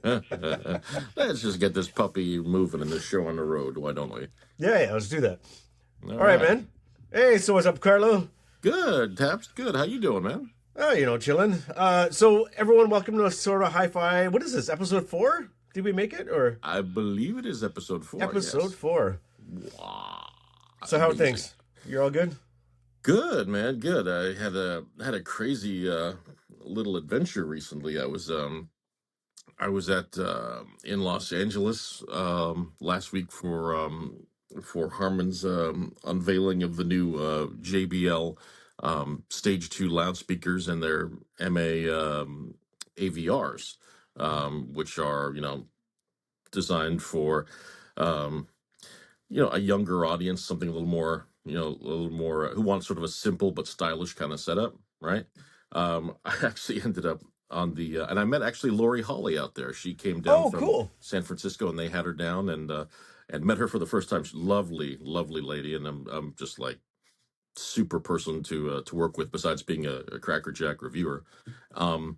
Let's just get this puppy moving and this show on the road. Why don't we? Yeah, let's do that. All All right, right. man. Hey, so what's up, Carlo? Good, Taps. Good. How you doing, man? Oh, chilling. So everyone, welcome to a sort of hi-fi. What is this? Episode 4? Did we make it or I believe it is episode 4. episode Yes. 4? Wow. So how are Amazing. things? You're all good? Good, man. Good. I had a crazy little adventure recently. I was at in Los Angeles last week for Harman's unveiling of the new JBL Stage 2 loudspeakers and their MA AVRs, which are designed for um, a younger audience, something a little more who wants sort of a simple but stylish kind of setup, right? I actually ended up on the and I met actually Lori Holly out there. She came down Oh, from cool. San Francisco, and they had her down and met her for the first time. She's a lovely, lovely lady, and I'm just like super person to work with. Besides being a crackerjack reviewer, um,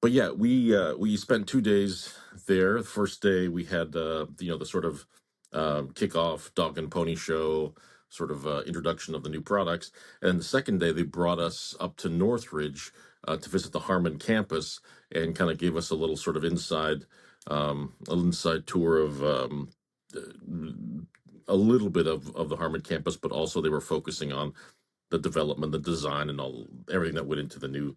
but yeah, we spent 2 days there. The first day we had the sort of kickoff dog and pony show, sort of introduction of the new products, and the second day they brought us up to Northridge to visit the Harman campus and kind of gave us a little sort of a little inside tour of a little bit of the Harman campus, but also they were focusing on the development, the design, and all everything that went into the new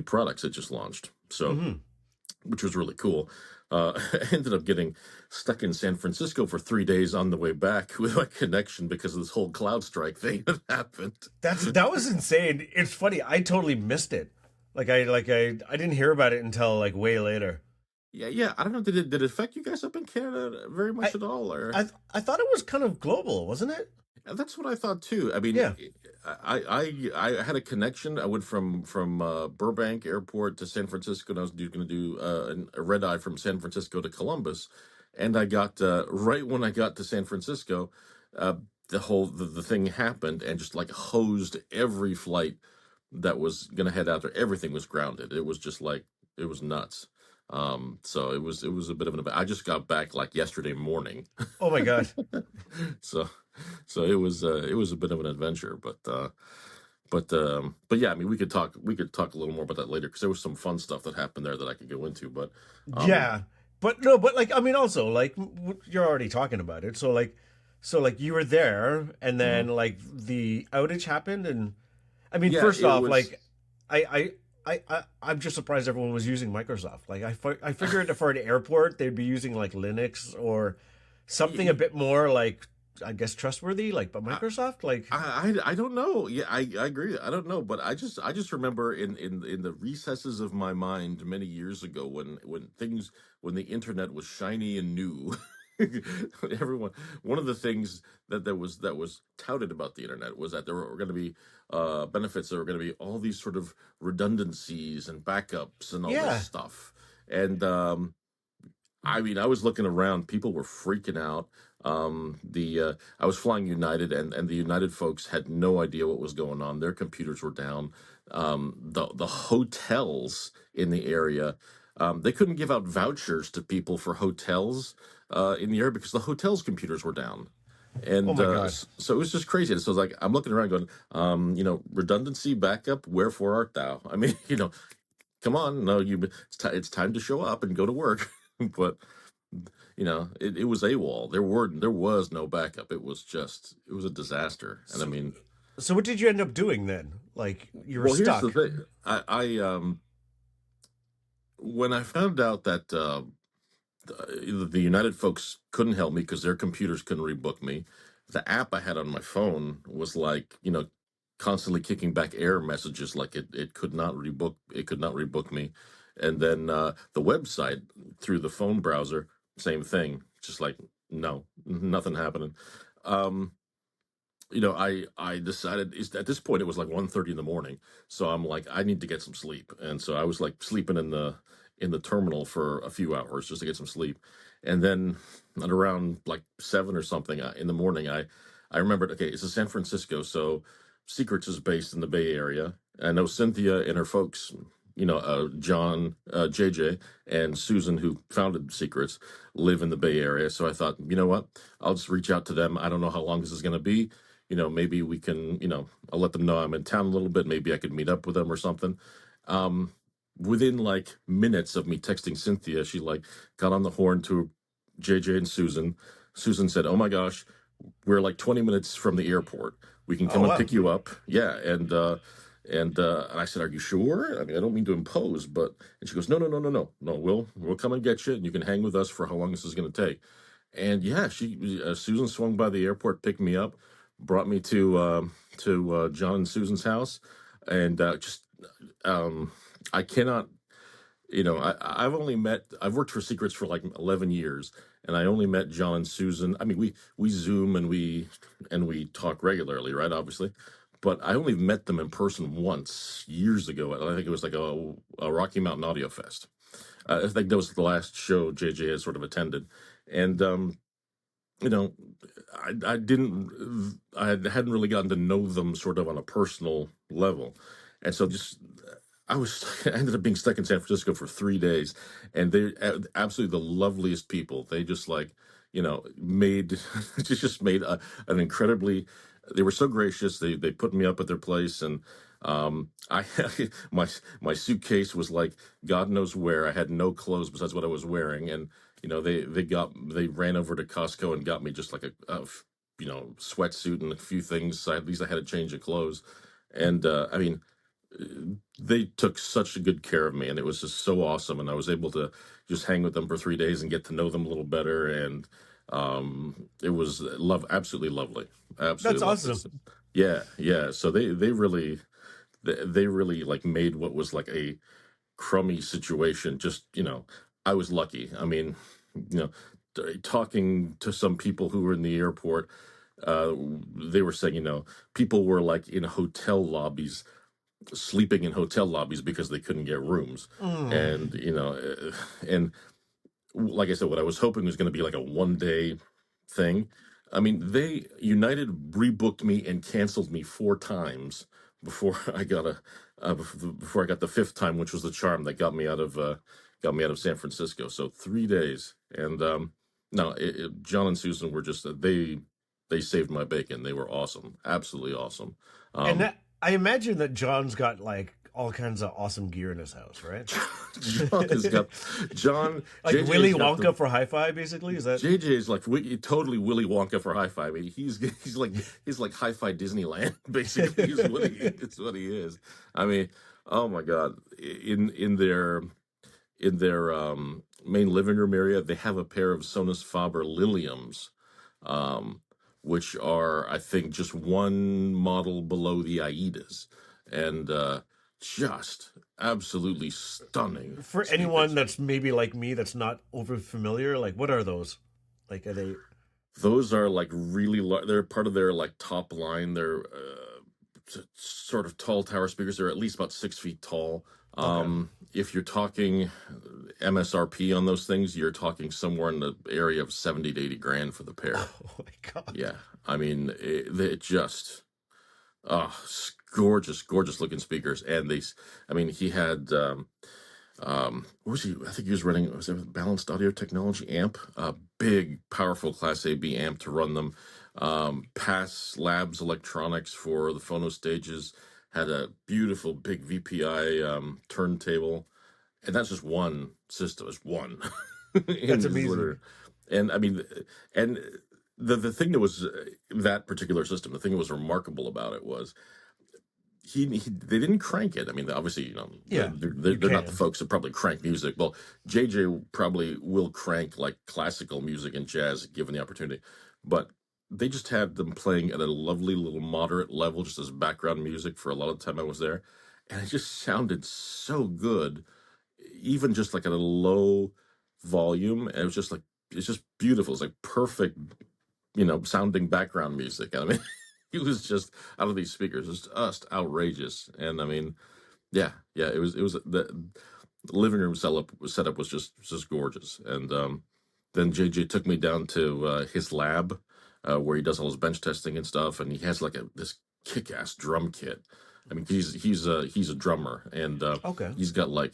products that just launched. So, Mm-hmm. which was really cool. I ended up getting stuck in San Francisco for 3 days on the way back with my connection because of this whole cloud strike thing that happened. That was insane. It's funny. I totally missed it. I didn't hear about it until like way later. Yeah, yeah. I don't know. Did it affect you guys up in Canada very I much at all, or? I thought it was kind of global, wasn't it? That's what I thought too. I mean, Yeah. I had a connection. I went from Burbank Airport to San Francisco, and I was going to do a red eye from San Francisco to Columbus, and I got right when I got to San Francisco, uh, the thing happened and just like hosed every flight that was going to head out there. Everything was grounded. It was just like it was nuts. So it was a bit of an event. I just got back like yesterday morning, Oh my God. so it was a bit of an adventure, but yeah, I mean we could talk a little more about that later because there was some fun stuff that happened there that I could go into. But um Yeah, but no, but like I mean, also like you're already talking about it, so like you were there, and then mhm. like the outage happened, and I mean, Yeah, first it off, was. like I'm just surprised everyone was using Microsoft. Like I figured for an airport they'd be using like Linux or something a y- bit more like I guess trustworthy. Like, but I, Microsoft, like I don't know. Yeah, I agree. I don't know, but I just remember in the recesses of my mind many years ago when the internet was shiny and new. Everyone, one of the things that was touted about the internet was that there were going to be benefits. There were going to be all these sort of redundancies and backups and all this yeah, stuff. And I mean, I was looking around. People were freaking out. The I was flying United, and the United folks had no idea what was going on. Their computers were down. The hotels in the area, they couldn't give out vouchers to people for hotels in the area because the hotels' computers were down. oh And my God. so it was just crazy. So it's like I'm looking around, going, redundancy, backup. Wherefore art thou? I mean, come on, no, it's time to show up and go to work. But it was AWOL. There was no backup. It was a disaster. And I So mean, so what did you end up doing then? Like you were well, here's the stuck. thing. I when I found out that the United folks couldn't help me because their computers couldn't rebook me, the app I had on my phone was like, constantly kicking back error messages, like it could not rebook me. And then the website through the phone browser, same thing, just like no, nothing happening. Um, I decided at this point it was like 1:30 in the morning, so I'm like I need to get some sleep, and so I was like sleeping in the terminal for a few hours just to get some sleep, and then at around like 7 or something in the morning, I remembered, okay, it's a San Francisco, so Secrets is based in the Bay Area. I know Cynthia and her folks John, JJ, and Susan, who founded Secrets, live in the Bay Area. So I thought, you know what, I'll just reach out to them. I don't know how long this is going to be. Maybe we can, I'll let them know I'm in town a little bit. Maybe I could meet up with them or something. Um, Within like minutes of me texting Cynthia, she like got on the horn to JJ and Susan. Susan said, "Oh my gosh, we're like 20 minutes from the airport. We can Oh come and wow. pick you up." Yeah, and I said, "Are you sure? I mean, I don't mean to impose, but..." And she goes, "No, no, no, no, no, no. We'll come and get you, and you can hang with us for how long this is going to take." And yeah, Susan swung by the airport, picked me up, brought me to John and Susan's house, and just I cannot I've worked for Secrets for like 11 years, and I only met John and Susan. I mean, we Zoom and we talk regularly, right? Obviously, but I only met them in person once years ago. I think it was like a Rocky Mountain Audio Fest. I think that was the last show JJ had sort of attended, and you know, I hadn't really gotten to know them sort of on a personal level, and so just I ended up being stuck in San Francisco for 3 days, and they're absolutely the loveliest people. They just like made just made an incredibly. They were so gracious. They put me up at their place, and I my my suitcase was like God knows where. I had no clothes besides what I was wearing, and they ran over to Costco and got me just like a sweatsuit and a few things. So at least I had a change of clothes, and I mean, they took such a good care of me, and it was just so awesome. And I was able to just hang with them for 3 days and get to know them a little better. And it was absolutely lovely, That's absolutely lovely. awesome. So, yeah, yeah. So they really like made what was like a crummy situation. Just I was lucky. I mean, you know, talking to some people who were in the airport, they were saying, people were like in hotel lobbies, sleeping in hotel lobbies because they couldn't get rooms. Mm. And and like I said, what I was hoping was going to be like a 1 day thing. I mean, United rebooked me and canceled me 4 times before before I got the fifth time, which was the charm that got me out of San Francisco. So 3 days, and no, John and Susan were just they saved my bacon. They were awesome, absolutely awesome. And Um, that, I imagine that John's got like all kinds of awesome gear in his house, right? John has got John Like JJ's Willy got the Wonka for hi-fi, basically. Is that? JJ is like totally Willy Wonka for hi-fi. I mean, he's like hi-fi Disneyland. Basically, is what he is. I mean, oh my God! In their main living room area, they have a pair of Sonus Faber Liliums, um, which are, I think, just one model below the Aidas, and just absolutely stunning For anyone speakers. that's maybe like me, that's not over familiar, like what are those? Like are they? Those are like really large. They're part of their like top line. They're sort of tall tower speakers. They're at least about 6 feet tall. Okay. If you're talking MSRP on those things, you're talking somewhere in the area of 70 to 80 grand for the pair. Oh my god. Yeah, I mean, they just gorgeous, gorgeous looking speakers. And I mean, he had what was he? I think he was running, was it a balanced audio technology amp? A big, powerful Class AB amp to run them. Pass Labs electronics for the phono stages. Had a beautiful big VPI turntable, and that's just one system. It's one in That's his amazing. litter. And I mean, and the thing that was that particular system, the thing that was remarkable about it was they didn't crank it. I mean, obviously, Yeah, you they're not the can. folks that probably crank music. Well, JJ probably will crank like classical music and jazz given the opportunity, but they just had them playing at a lovely little moderate level, just as background music for a lot of the time I was there, and it just sounded so good, even just like at a low volume. And it was just like it's just beautiful. It's like perfect, sounding background music. I mean, it was just out of these speakers, it's just outrageous. And I mean, yeah, yeah, it was the living room setup was just gorgeous. And then JJ took me down to his lab, where he does all his bench testing and stuff, and he has like this kick-ass drum kit. I mean, he's a drummer, and Okay. he's got like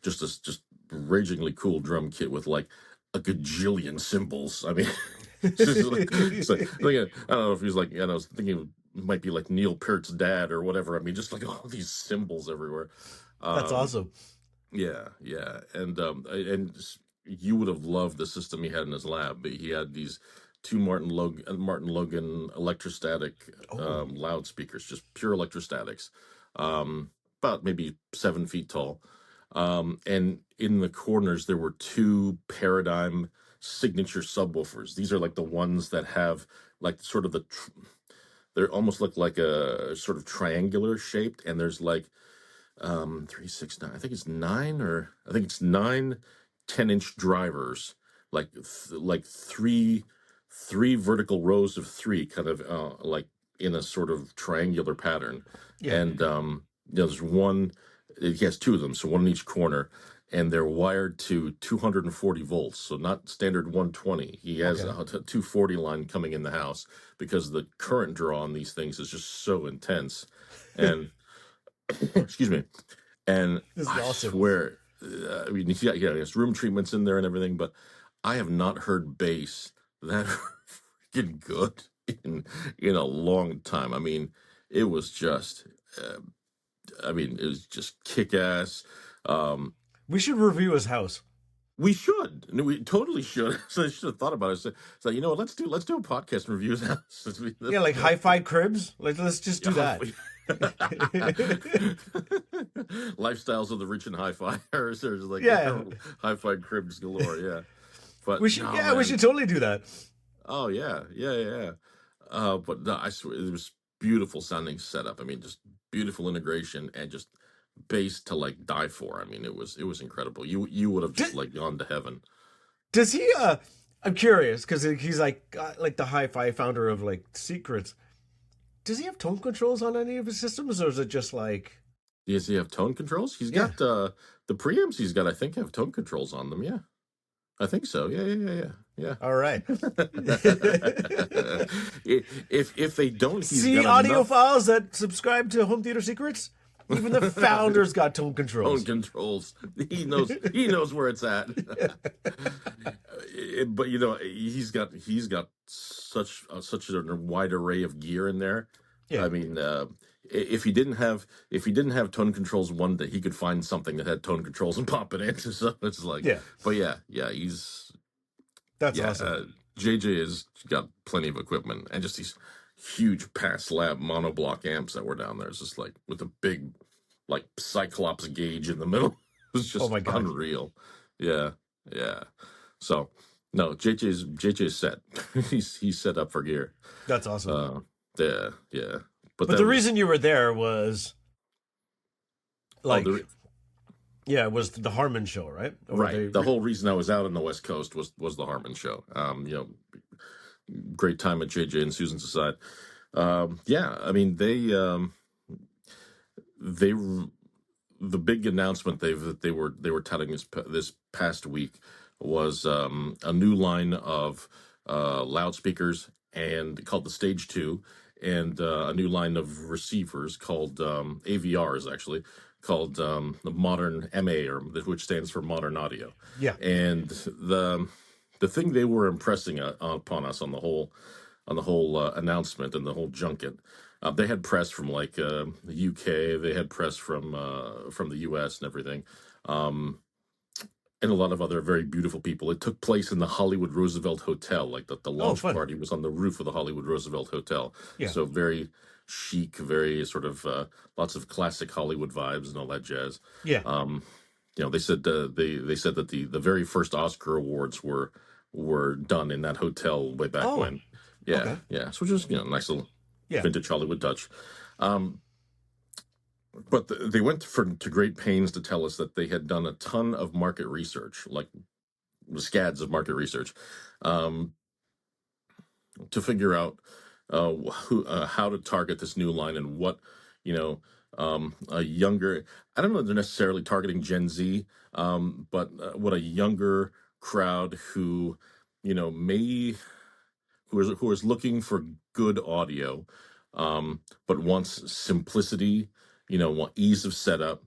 just ragingly cool drum kit with like a gajillion cymbals. I mean, I don't know if he's like, I was thinking it might be like Neil Peart's dad or whatever. I mean, just like all these cymbals everywhere. That's Um, awesome. yeah, yeah, and you would have loved the system he had in his lab. But he had these two Martin Logan electrostatic Oh, loudspeakers, just pure electrostatics, about maybe 7 feet tall. And in the corners there were two Paradigm signature subwoofers. These are like the ones that have like sort of they're almost look like a sort of triangular shaped, and there's like 3 6 9, I think it's nine 10-inch drivers, like three vertical rows of three, kind of like in a sort of triangular pattern. yeah. And there's one, he has two of them, so one in each corner, and they're wired to 240 volts, so not standard 120. He has Okay. a 240 line coming in the house because the current draw on these things is just so intense. And excuse me. And This is I awesome. swear, I mean, yeah, there's room treatments in there and everything, but I have not heard bass that freaking good in a long time. I mean, it was just, uh, it was just kick ass. Um, We should review his house. we should, and we totally should. So I should have thought about it. So you know what? Let's do a podcast and reviews. Yeah, like hi-fi cribs. Like, let's just Yeah, do that. lifestyles of the rich and hi-fi. There's like Yeah. hi-fi cribs galore. Yeah, but We should. no, Yeah, we man. should totally do that. Oh yeah, yeah, yeah, yeah. But no, I swear it was beautiful sounding setup. I mean, just beautiful integration and just bass to like die for. I mean, it was incredible. You would have just Does, like gone to heaven. does he? I'm curious because he's like the hi-fi founder of like Secrets. Does he have tone controls on any of his systems, or is it just like? Does he have tone controls? He's Yeah. got the preamps he's got. I think have tone controls on them. Yeah, I think so. Yeah, yeah, yeah, yeah. All right. If they don't, he's See, got enough audiophiles that subscribe to Home Theater Secrets. Even the founders got tone tone controls. controls. He knows where it's at. But he's got such a wide array of gear in there. Yeah. I mean, if he didn't have tone controls one day, he could find something that had tone controls and pop it in. So it's like, Yeah. but yeah, he's That's yeah. awesome. JJ has got plenty of equipment and just these huge pass lab monoblock amps that were down there. It's just like with a big like Cyclops gauge in the middle. It was Oh just my god. unreal. Yeah, yeah. So no, JJ's set. He's set up for gear. That's awesome. Uh, yeah, yeah. But But that the was reason you were there was oh like, the yeah, it was the Harmon show, right? Or right. The whole reason I was out on the West Coast was the Harmon show. Great time at JJ and Susan's aside. Yeah, I mean they the big announcement they were touting this past week was a new line of loudspeakers and called the Stage 2, and a new line of receivers called AVRs, actually called the Modern MA, or which stands for Modern Audio. yeah. And the thing they were impressing upon us on the whole announcement and the whole junket. They had press from like the UK. They had press from the US and everything, and a lot of other very beautiful people. It took place in the Hollywood Roosevelt Hotel. Like the Oh, launch fun. party was on the roof of the Hollywood Roosevelt Hotel. Yeah. So very chic, very sort of lots of classic Hollywood vibes and all that jazz. Yeah. They said they said that the very first Oscar awards were done in that hotel way back Oh, when. Yeah, okay. yeah. So just nice little Yeah. vintage Hollywood touch. Um, but they went to great pains to tell us that they had done a ton of market research, like the scads of market research, um, to figure out how to target this new line and what you know a younger. I don't know if they're necessarily targeting Gen Z, but what a younger crowd who may who is looking for good audio, but wants simplicity want ease of setup,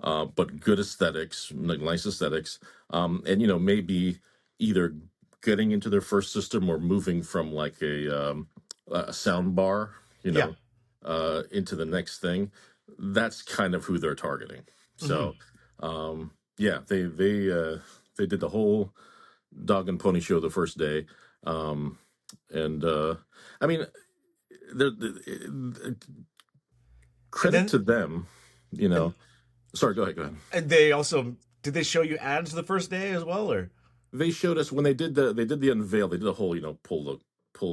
but good aesthetics, like nice aesthetics, and maybe either getting into their first system or moving from like a sound bar, Yeah. into the next thing. That's kind of who they're targeting. Hmm. So, yeah, they did the whole dog and pony show the first day, um, and I mean, And credit then to them. You and, know, sorry, go ahead, go ahead. and they also did they show you ads the first day as well, or They showed us when they did the unveil. They did the whole pull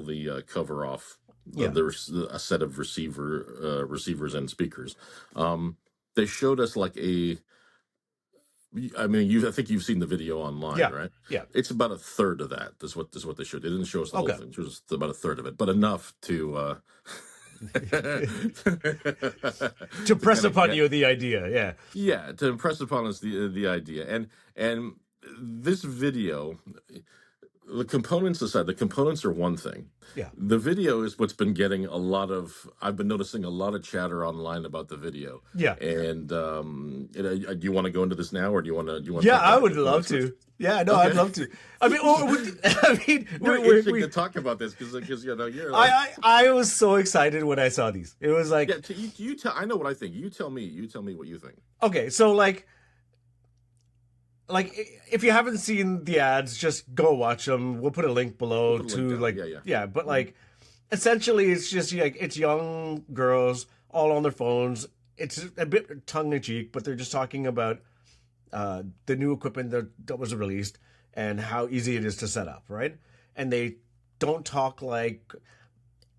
the cover off. yeah. There's a set of receivers and speakers. Um, they showed us like I mean, I think you've seen the video online, Yeah. right? Yeah. It's about a third of that. Is what they showed. They didn't show us the whole Okay. thing. It was just about a third of it, but enough to To to press kind of upon get, you the idea, yeah. yeah, to impress upon us the idea. And this video, the components aside, the components are one thing. Yeah. The video is what's been getting a lot of. I've been noticing a lot of chatter online about the video. Yeah. And do you want to go into this now, or do you want to Yeah, talk I about the would love components first? to. Yeah, no, I'd Okay. love to. I mean, I mean, You're itching to talk about this because you're like, I was so excited when I saw these. It was like, yeah. You tell. I know what I think. You tell me. You tell me what you think. okay, so like if you haven't seen the ads, just go watch them. We'll put a link We'll below put a link to down. like Yeah, yeah. yeah, but Hmm. like essentially it's just like it's young girls all on their phones. It's a bit tongue in cheek, but they're just talking about the new equipment that was released and how easy it is to set up, right? And they don't talk like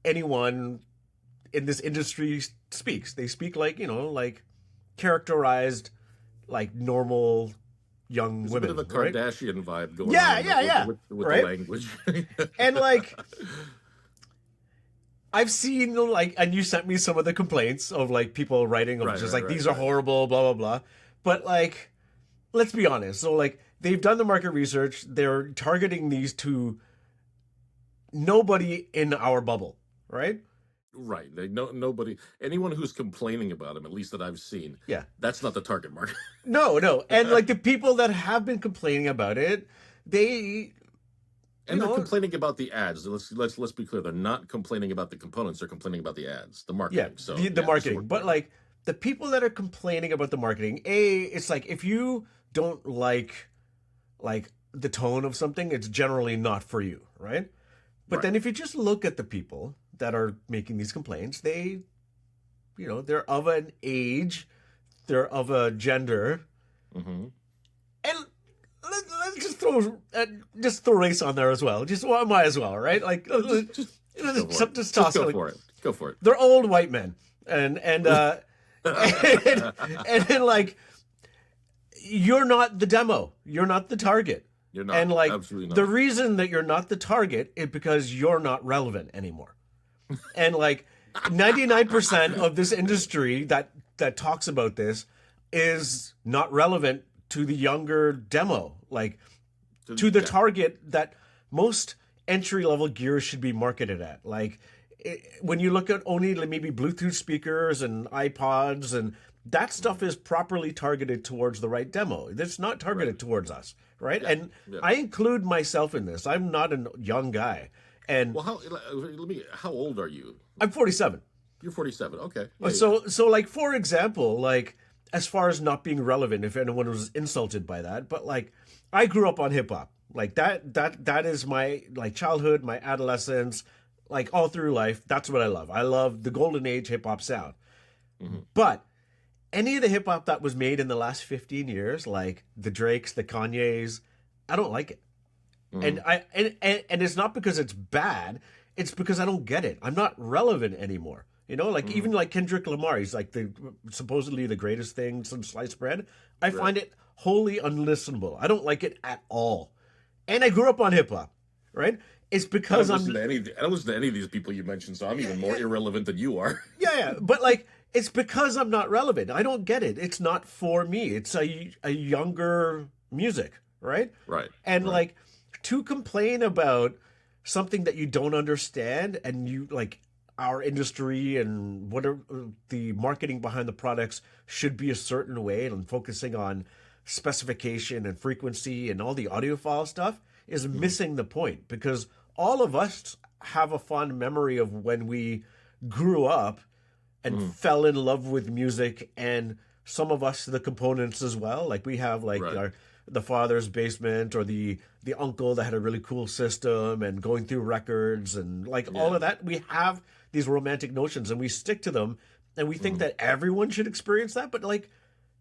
anyone in this industry speaks. They speak like, like characterized, like normal young There's a bit of women, a right? Kardashian vibe going Yeah, on yeah, yeah. with the Right? language. And like I've seen like, and you sent me some of the complaints of like people writing of Right, just right, like right, these are right. horrible, blah blah blah. But like, let's be honest. So like they've done the market research. They're targeting these to nobody in our bubble, right? Right. Nobody, anyone who's complaining about him, at least that I've seen, Yeah. that's not the target market. No, no. And like the people that have been complaining about it, they, you And they're know, complaining about the ads. Let's be clear. They're not complaining about the components. They're complaining about the ads, the yeah, marketing. So the yeah, just so we're marketing. clear But on that. like the people that are complaining about the marketing, it's like if you don't like the tone of something, it's generally not for you, right? But Right. then if you just look at the people that are making these complaints, they, they're of an age, they're of a gender, Hmm. and let's just throw race on there as well. Just well, might as well, right? Like Just go for it. just Just toss it. go Like, for it. Go for it. they're old white men, and and then like you're not the demo, you're not the target, You're not. and like Absolutely the not. reason that you're not the target is because you're not relevant anymore, and like 99% of this industry that talks about this is not relevant to the younger demo, like to the Yeah. target that most entry level gear should be marketed at. Like when you look at only like, maybe Bluetooth speakers and iPods, and that stuff is properly targeted towards the right demo. It's not targeted Right. towards us, right? Yeah. And Yeah. I include myself in this. I'm not a young guy, and Well, how old are you? I'm 47. You're 47. Okay. Yeah, So like for example, like as far as not being relevant, if anyone was insulted by that, but like I grew up on hip hop. Like that is my like childhood, my adolescence, like all through life. That's what I love. I love the golden age hip hop sound. yeah. Hmm. But any of the hip hop that was made in the last 15 years, like the Drakes, the Kanyes, I don't like it. Hmm. And and it's not because it's bad, it's because I don't get it. I'm not relevant anymore. Like Hmm. even like Kendrick Lamar, he's like the supposedly the greatest thing since sliced bread. I Right. find it wholly unlistenable. I don't like it at all. And I grew up on hip hop, right? It's I because don't I'm listen to any. I don't listen to any of these people you mentioned, so I'm even more irrelevant than you are. yeah, but like it's because I'm not relevant. I don't get it. It's not for me. It's a younger music, right? Right. And Right. like to complain about something that you don't understand and you like our industry and what are the marketing behind the products should be a certain way, and focusing on specification and frequency and all the audiophile stuff is Mhm. missing the point, because all of us have a fond memory of when we grew up and Mhm. fell in love with music, and some of us the components as well. Like we have like Right. our the father's basement, or the uncle that had a really cool system and going through records and like all Yeah. of that. We have these romantic notions and we stick to them, and we think Mhm. that everyone should experience that, but like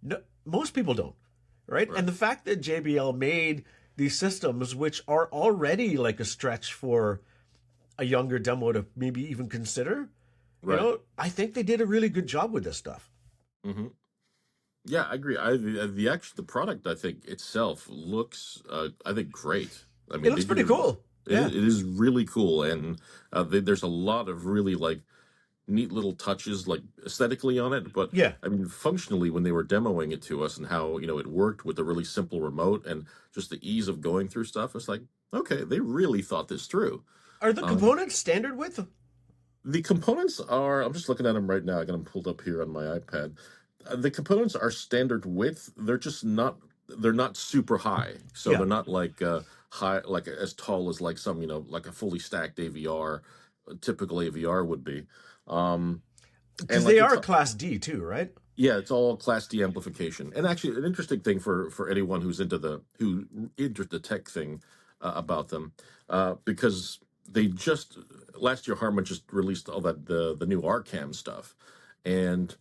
no, most people don't, right? And Right. the fact that JBL made these systems, which are already like a stretch for a younger demo to maybe even consider, Right. I think they did a really good job with this stuff. Mhm. Yeah, I agree. The product, I think itself looks, I think, great. I It mean, looks they did pretty it. cool. Yeah. It is really cool, and there's a lot of really like neat little touches, like aesthetically on it. But Yeah. I mean, functionally, when they were demoing it to us and how it worked with a really simple remote and just the ease of going through stuff, it's like, okay, they really thought this through. Are the Um, components standard width? The components are, I'm just looking at them right now. I got them pulled up here on my iPad. The components are standard width. They're not super high. So Yeah. they're not like high, like as tall as like some, like a fully stacked AVR, a typical AVR would be. Um, and Because like they the are top, Class D too, right? yeah, it's all Class D amplification. And actually, an interesting thing for anyone who into the tech thing about them, because they just last year Harman just released all that the new RCAM stuff, and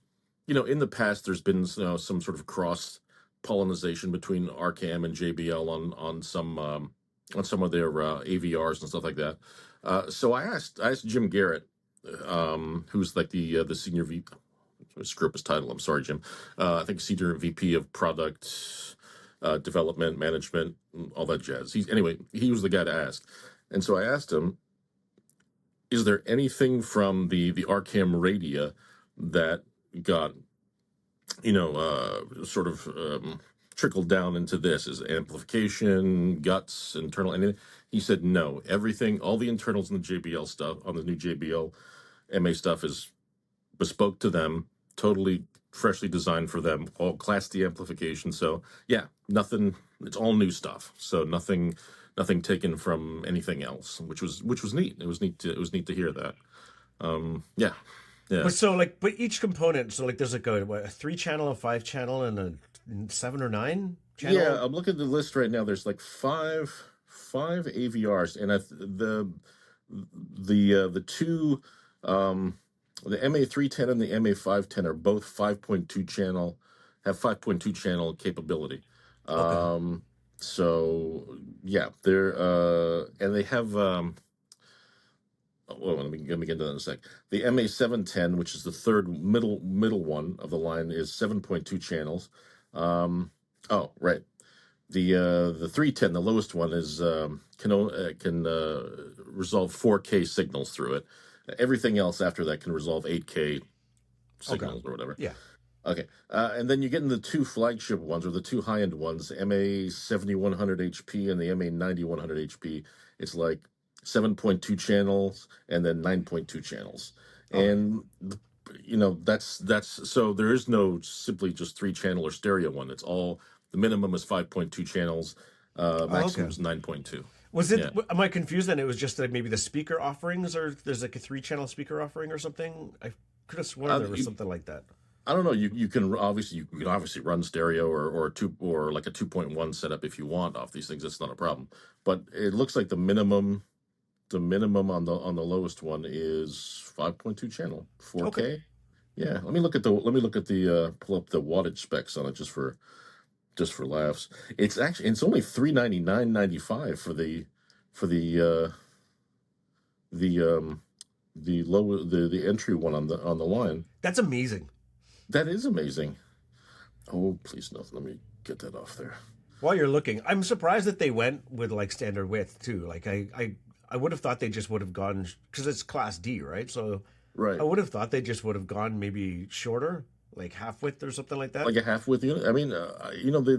in the past there's been some sort of cross pollination between RCAM and JBL on some of their AVRs and stuff like that. So I asked Jim Garrett, who's like the senior VP. Screw up his title. I'm sorry, Jim. I think senior VP of product development, management, all that jazz. He was the guy to ask, and so I asked him, "Is there anything from the Arcam Radia that got sort of trickled down into this? Is amplification, guts, internal anything?" He said no. Everything, all the internals in the JBL stuff on the new JBL MA stuff is bespoke to them, totally freshly designed for them, all Class D amplification. So yeah, nothing. It's all new stuff. So nothing taken from anything else, which was neat. It was neat to hear that. Yeah, yeah, But so like, but each component, so like, there's like a 3 channel, a 5 channel, and a 7 or 9 yeah. channel. I'm looking at the list right now. There's like five AVRs, and the two the MA 310 and the MA 510 are both 5.2 channel, have 5.2 channel capability. Okay. So yeah, they're and they have well, let me get into that in a sec. The MA 710, which is the third middle one of the line, is 7.2 channels. Oh, right. The 310, the lowest one, is can resolve 4K signals through it. Everything else after that can resolve 8K Okay. signals or whatever. Yeah. Okay, and then you get in the two flagship ones or the two high end ones, MA 7100 HP and the MA 9100 HP. It's like 7.2 channels and then 9.2 channels, Okay. and that's so there is no simply just 3 channel or stereo one. It's all the minimum is 5.2 channels, Oh, maximum okay. is 9.2. Was Yeah. it? Am I confused? Then it was just like maybe the speaker offerings, or there's like a 3 channel speaker offering or something. I could have sworn there was You, something like that. I don't know. You can obviously run stereo or two or like a 2.1 setup if you want off these things. It's not a problem. But it looks like the minimum on the lowest one is 5.2 channel Okay. 4K. Yeah. Let me look at the pull up the wattage specs on it just for laughs. It's only 399.95 for the entry one on the line. That's amazing. That is amazing. Oh, please, no. Let me get that off there. While you're looking, I'm surprised that they went with like standard width too. Like I would have thought they just would have gone, because it's Class D, right? So I Right. would have thought they just would have gone maybe shorter, like half width or something like that. Like a half width unit. I mean,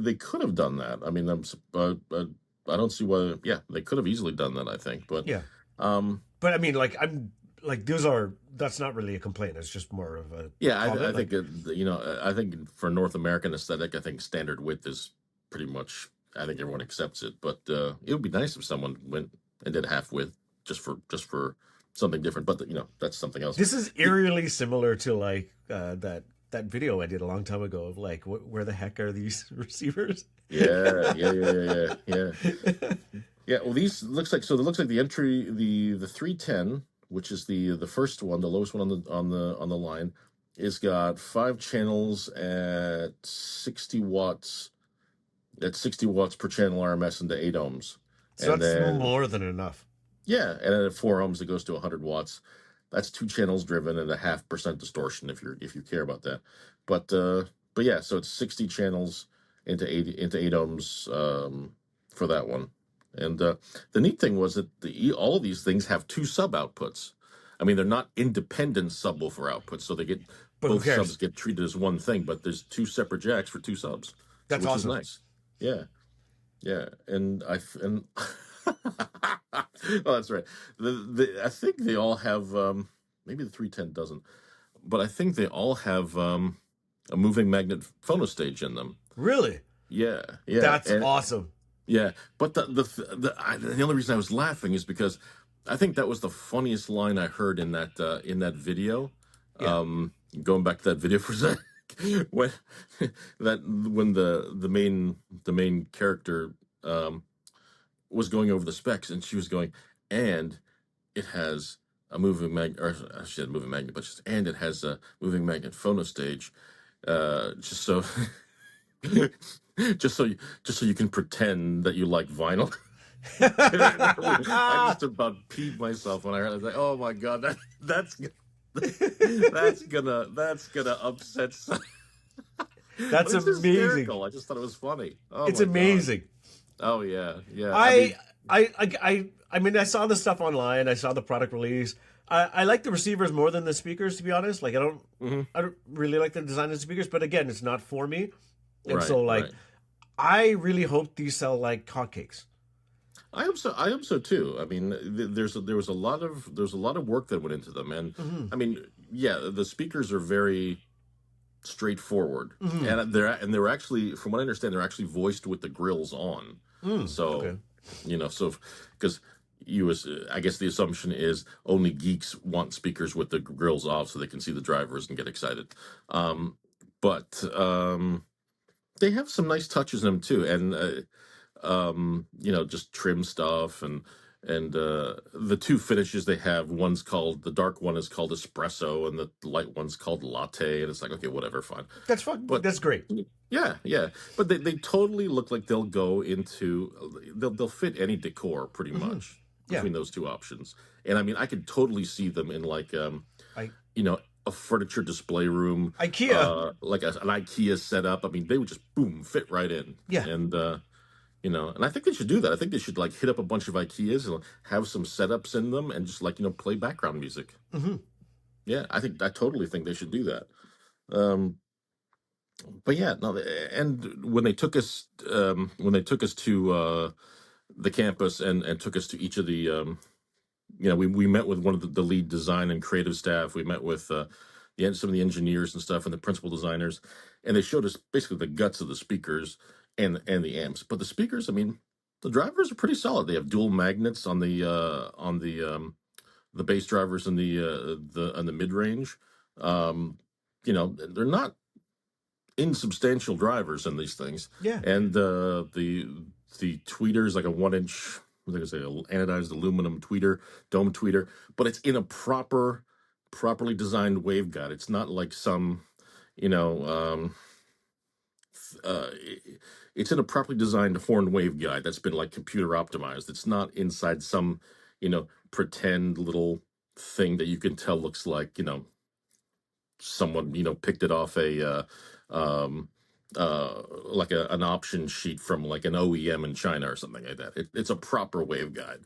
they could have done that. I mean, I don't see why. Yeah, they could have easily done that, I think. But, Yeah. um, But I mean, like I'm like that's not really a complaint. It's just more of a Yeah, I comment. Like, think I think for North American aesthetic, I think standard width is pretty much. I think everyone accepts it, but it would be nice if someone went and did half width just for something different. But that's something else. this is eerily similar to like that video I did a long time ago of like where the heck are these receivers? Yeah. Yeah. Well, these looks like so. It looks like the entry the 310, which is the first one, the lowest one on the line, is got 5 channels at 60 watts. At 60 watts per channel RMS into 8 ohms, So and that's then more than enough. yeah, and then at 4 ohms it goes to 100 watts. That's 2 channels driven and a 0.5% distortion if you care about that. But yeah, so it's 60 channels into 8 ohms for that one. And the neat thing was that all of these things have 2 sub outputs. I mean, they're not independent subwoofer outputs, so But who both cares? subs get treated as one thing, but there's 2 separate jacks for 2 subs, so That's which is awesome. nice. Yeah. Yeah, and oh, that's right. I think they all have maybe the 310 doesn't, but I think they all have a moving magnet phonostage in them. Really? Yeah, yeah, That's awesome. yeah. But the only reason I was laughing is because I think that was the funniest line I heard in that video. Yeah. Going back to that video for a sec, when when the main character um, was going over the specs, and she was going, and it has a moving magnet, or she had a moving magnet, but and it has a moving magnet phonostage, just so just so you can pretend that you like vinyl. I just about peed myself when I heard it. I was like, oh my god, that's gonna upset but That's it's amazing. hysterical. I just thought it was funny. Oh It's my god. amazing. Oh yeah. I I mean, I mean, I saw the stuff online. I saw the product release. I like the receivers more than the speakers, to be honest. Like, mhm. I don't really like the design of the speakers, but again, it's not for me. And Right, so, like, right. I really hope these sell like hotcakes. I hope so. I hope so too. I mean, there was a lot of work that went into them, and Hmm. I mean, yeah, the speakers are very straightforward, Hmm. and they're actually, from what I understand, they're actually voiced with the grills on. So, Okay. so because I guess the assumption is only geeks want speakers with the grills off so they can see the drivers and get excited. Um, but they have some nice touches in them too, and just trim stuff and the 2 finishes they have. The dark one is called espresso, and the light one's called latte, and it's like, okay, whatever, fine. That's fun. But That's great. yeah, but they totally look like they'll fit any decor pretty Hmm. much Yeah. between those 2 options. And I mean, I could totally see them in like I you know a furniture display room, IKEA. like an IKEA setup. I mean, they would just boom fit right in. Yeah. And I think they should do that. I think they should like hit up a bunch of IKEAs and have some setups in them and just like play background music. Hmm. Yeah, I totally think they should do that. Um, but yeah, no, and when they took us to the campus and took us to each of the we met with one of the lead design and creative staff. We met with some of the engineers and stuff and the principal designers, and they showed us basically the guts of the speakers and the amps. But the speakers, I mean, the drivers are pretty solid. They have dual magnets on the bass drivers and the mid range. They're not insubstantial drivers in these things, Yeah. and the tweeter is like a 1 inch. I think it's a anodized aluminum tweeter, dome tweeter, but it's in a properly designed waveguide. It's not like some, you know, uh, it's in a properly designed horn waveguide that's been like computer optimized. It's not inside some, pretend little thing that you can tell looks like, someone picked it off um like an option sheet from like an OEM in China or something like that. It's a proper waveguide.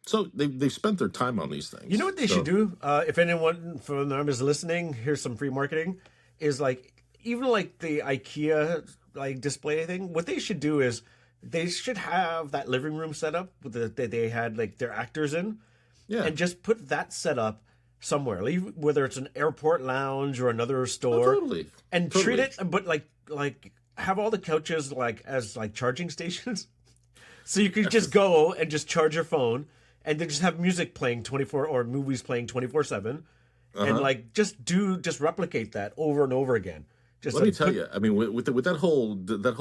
So they've spent their time on these You know things. what they should So do? If anyone from them is listening, here's some free marketing. Is like even like the IKEA like display thing. What they should do is they should have that living room set up that they had like their actors in, Yeah. and just put that set up somewhere, whether it's an airport lounge or another Oh, store, totally. and treat Totally. it, but like have all the couches like as like charging stations, so you could just go and just charge your phone, and then just have music playing 24 or movies playing 24/7, and Uh-huh. like just replicate that over and over again. Just Let me like tell put you, I mean, with that whole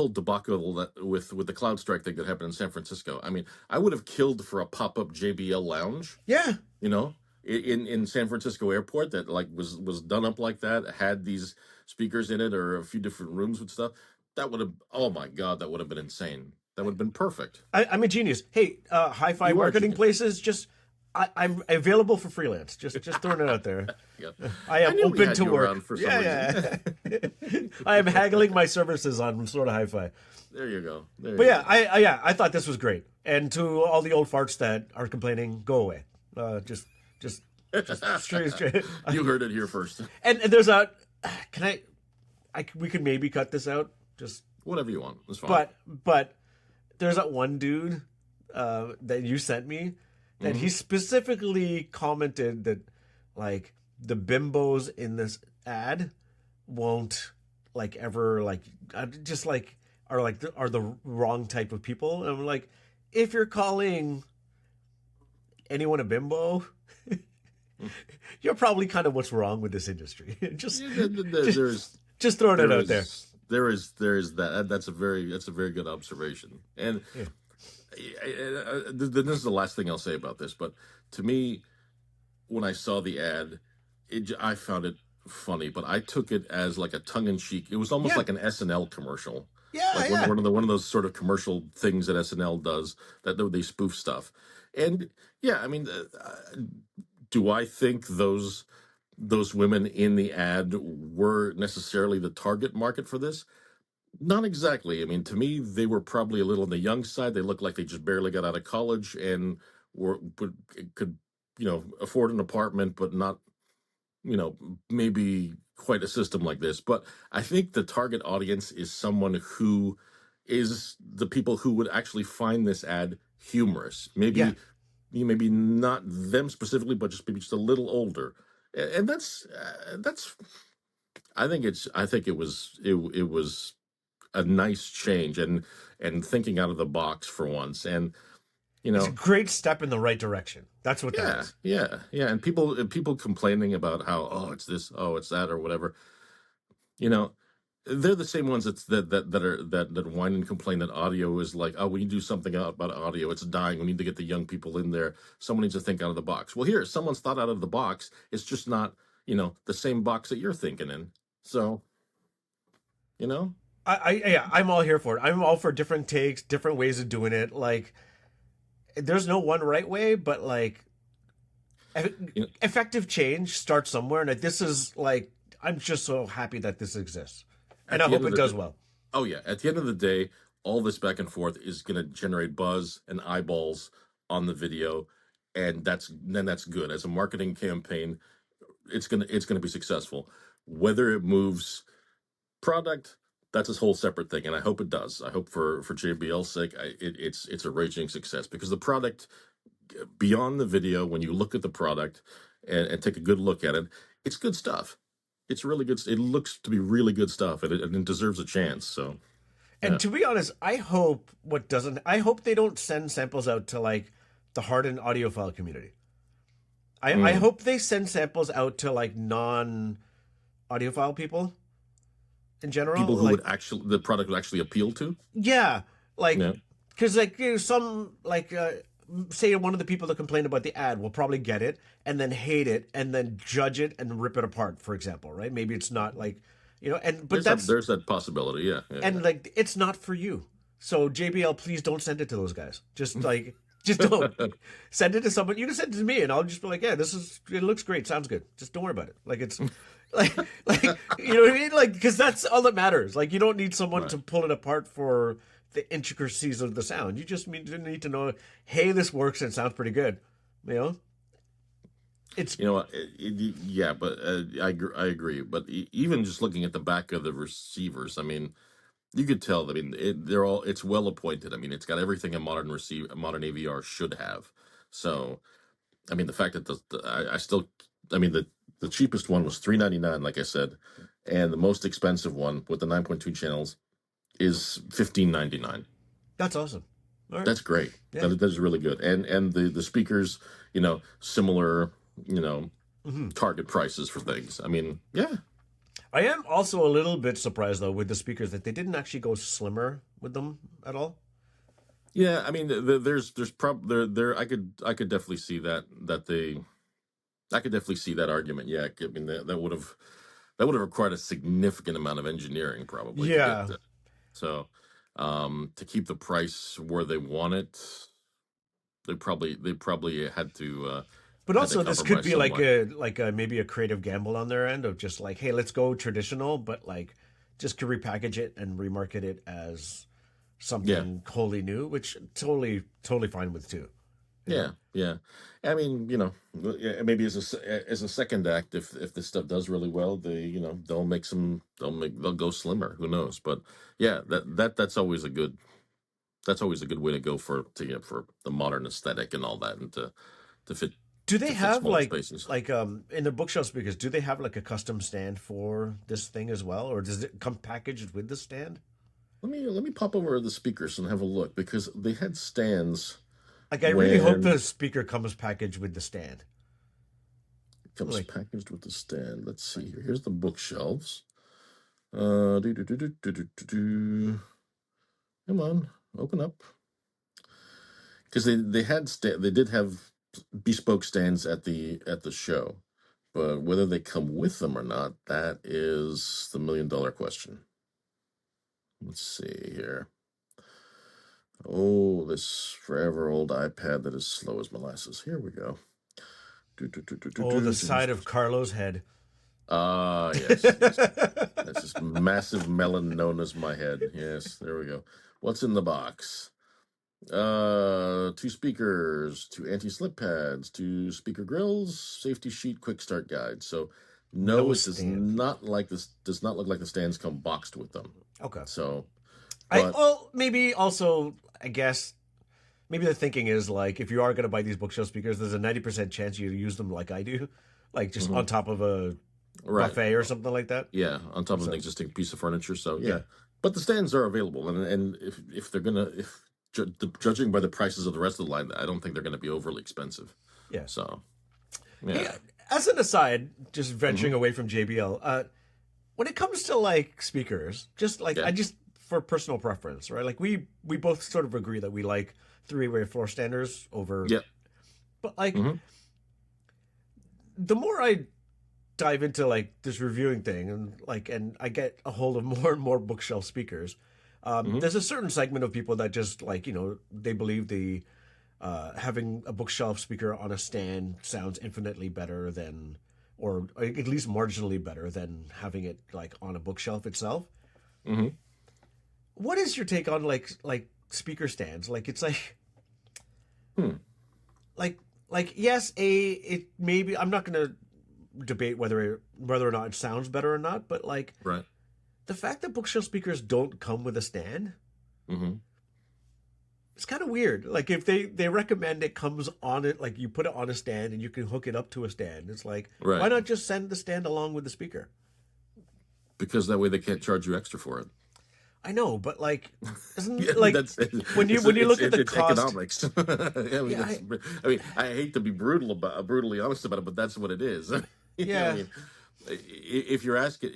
debacle with the CloudStrike thing that happened in San Francisco, I mean, I would have killed for a pop-up JBL lounge, yeah. you know, in San Francisco airport that like was done up like that, had these speakers in it or a few different rooms with stuff. That would have, oh my God, that would have been insane. That would have been perfect. I'm a genius. Hey, hi-fi You are a marketing genius. places, just I'm available for freelance. Just throwing it out there. Yeah, I I am knew we open had to you work. around for some reason. Yeah, yeah. I am haggling my services on SortaHifi. There you go. There But you yeah, go. I thought this was great. And to all the old farts that are complaining, go away. Just straight. You heard it here first. And there's a. Can we could maybe cut this out. Just Whatever you want. It's fine. but there's that one dude that you sent me that he Hmm. specifically commented that like the bimbos in this ad won't like ever like just like are the wrong type of people. And I'm like, if you're calling anyone a bimbo, you're probably kind of what's wrong with this industry. just Yeah, just there's just throwing it there out there. is there is that that's a very good observation. And Yeah. this is the last thing I'll say about this, but to me, when I saw the ad, I found it funny, but I took it as like a tongue in cheek. It was almost Yeah. like an SNL commercial, Yeah, like yeah. one of those sort of commercial things that SNL does that they spoof stuff. And yeah, I mean, do I think those women in the ad were necessarily the target market for this? Not exactly. I mean, to me, they were probably a little on the young side. They looked like they just barely got out of college and could afford an apartment, but not maybe quite a system like this. But I think the target audience is someone who is the people who would actually find this ad humorous. Yeah. Maybe not them specifically, but just maybe just a little older. And that's I think it was a nice change and thinking out of the box for once. And you It's a know, great step in the right direction. That's what that yeah, is. yeah, yeah. And people complaining about how, oh, it's this, oh, it's that, or whatever. You know, they're the same ones that whine and complain that audio is like, oh, we need to do something about audio. It's dying. We need to get the young people in there. Someone needs to think out of the box. Well, here, someone's thought out of the box. It's just not, the same box that you're thinking in. So, you know, Yeah, I'm all here for it. I'm all for different takes, different ways of doing it. Like, there's no one right way, but like, you know, effective change starts somewhere. And this is like, I'm just so happy that this exists, and at I the end hope of it does the well. Oh yeah, at the end of the day, all this back and forth is going to generate buzz and eyeballs on the video, and that's good. As a marketing campaign, it's gonna be successful. Whether it moves product, that's a whole separate thing, and I hope it does. I hope for JBL's sake, it's a raging success because the product, beyond the video, when you look at the product and take a good look at it, it's good stuff. It's really good. It looks to be really good stuff, and it deserves a chance. So And yeah. to be honest, I hope they don't send samples out to like the hardened audiophile community. I Mm. hope they send samples out to like non audiophile people in general. People who Like, would actually the product would actually appeal to. yeah, like, Yeah, because like some like say one of the people that complained about the ad will probably get it and then hate it and then judge it and rip it apart, for example, right? Maybe it's not like, and but that's there's that possibility. Yeah, yeah, and like it's not for you. So JBL, please don't send it to those guys. Just don't yeah. send it to someone. You can send it to me, and I'll just be like, yeah, it looks great, sounds good. Just don't worry about it. Like it's like like you know what I mean? Like because that's all that matters. Like you don't need someone Right. to pull it apart for the intricacies of the sound. You just need to know, hey, this works and it sounds pretty good. You know, it's You know what? Yeah, but I agree. But even just looking at the back of the receivers, I mean, you could tell. I mean, it's well appointed. I mean, it's got everything a modern AVR should have. So I mean, the fact that I still, I mean, the cheapest one was $399, like I said, and the most expensive one with the 9.2 channels is $1599. That's awesome. All right. That's great. Yeah. That is really good. And the speakers, similar, you know, Hmm. target prices for things. I mean, yeah. I am also a little bit surprised though with the speakers that they didn't actually go slimmer with them at all. Yeah, I mean, there's prob there I could definitely see I could definitely see that argument. Yeah, I mean that would have required a significant amount of engineering probably to get Yeah, so to keep the price where they want it, they probably but had to also this could compromise be like somewhat. a maybe a creative gamble on their end of just like, hey, let's go traditional, but like just to repackage it and remarket it as Yeah. something wholly new, which totally fine with too. You know. Yeah, yeah. I mean, yeah, maybe as a second act, if this stuff does really well, they'll go slimmer. Who knows? But yeah, that's always a good way to go for the modern aesthetic and all that, and to fit Do to they fit have smaller spaces. like in their bookshelf speakers? Do they have like a custom stand for this thing as well, or does it come packaged with the stand? Let me pop over the speakers and have a look because they had stands Like, I really hope when the speaker comes packaged with the stand. it comes Like, packaged with the stand. Let's see here. Here's the bookshelves. Do do do do do do do. Do. Come on, open up. Because they did have bespoke stands at the show, but whether they come with them or not, that is the $1 million question. Let's see here. Oh, this forever old iPad that is slow as molasses. Here we go. Do, do, do, do, do, oh, the do, side of Carlo's head. yes, yes. That's this massive melon known as my head. Yes, there we go. What's in the box? Two speakers, two anti-slip pads, two speaker grills, safety sheet, quick start guide. So no, No it does stand. not like this. Does not look like the stands come boxed with them. Okay. So, I but well maybe also I guess maybe the thinking is like if you are going to buy these bookshelf speakers, there's a 90% chance you use them like I do, like just on mhm, top of a right, buffet or something like that. yeah, on top of an So existing piece of furniture. So yeah, yeah, but the stands are available, and if they're gonna if judging by the prices of the rest of the line, I don't think they're gonna be overly expensive. yeah. So Hey, yeah. as an aside, just venturing Hmm. away from JBL, when it comes to like speakers, just like Yeah. I just for personal preference, right? Like we both sort of agree that we like three-way floor standers over, Yeah. but like Hmm. the more I dive into like this reviewing thing and I get a hold of more and more bookshelf speakers, Hmm. there's a certain segment of people that just like they believe the having a bookshelf speaker on a stand sounds infinitely better than or at least marginally better than having it like on a bookshelf itself. Hmm. What is your take on like speaker stands? Like it's Hmm. like like yes, it maybe I'm not gonna debate whether or not it sounds better or not, but like Right. the fact that bookshelf speakers don't come with a stand, Hmm. it's kind of weird. Like if they recommend it comes on it, like you put it on a stand and you can hook it up to a stand. It's like why Right. not just send the stand along with the speaker? Because that way they can't charge you extra for it. I know, but like Yeah, isn't I mean like that's when you look at the it's cost, economics. I mean yeah, that's I mean I hate to be brutally honest about it, but that's what it is. I yeah, mean, if you're asking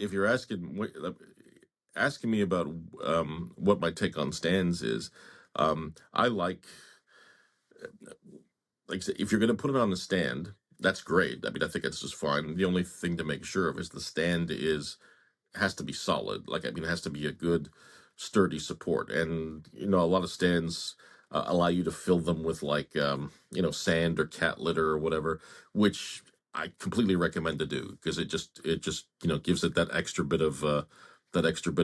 me about what my take on stands is, I like I said, if you're going to put it on the stand, that's great. I mean, I think it's just fine. The only thing to make sure of is the stand is has to be solid. Like, I mean, it has to be a good, sturdy support. And a lot of stands allow you to fill them with like sand or cat litter or whatever, which I completely recommend to do because it just gives it that extra bit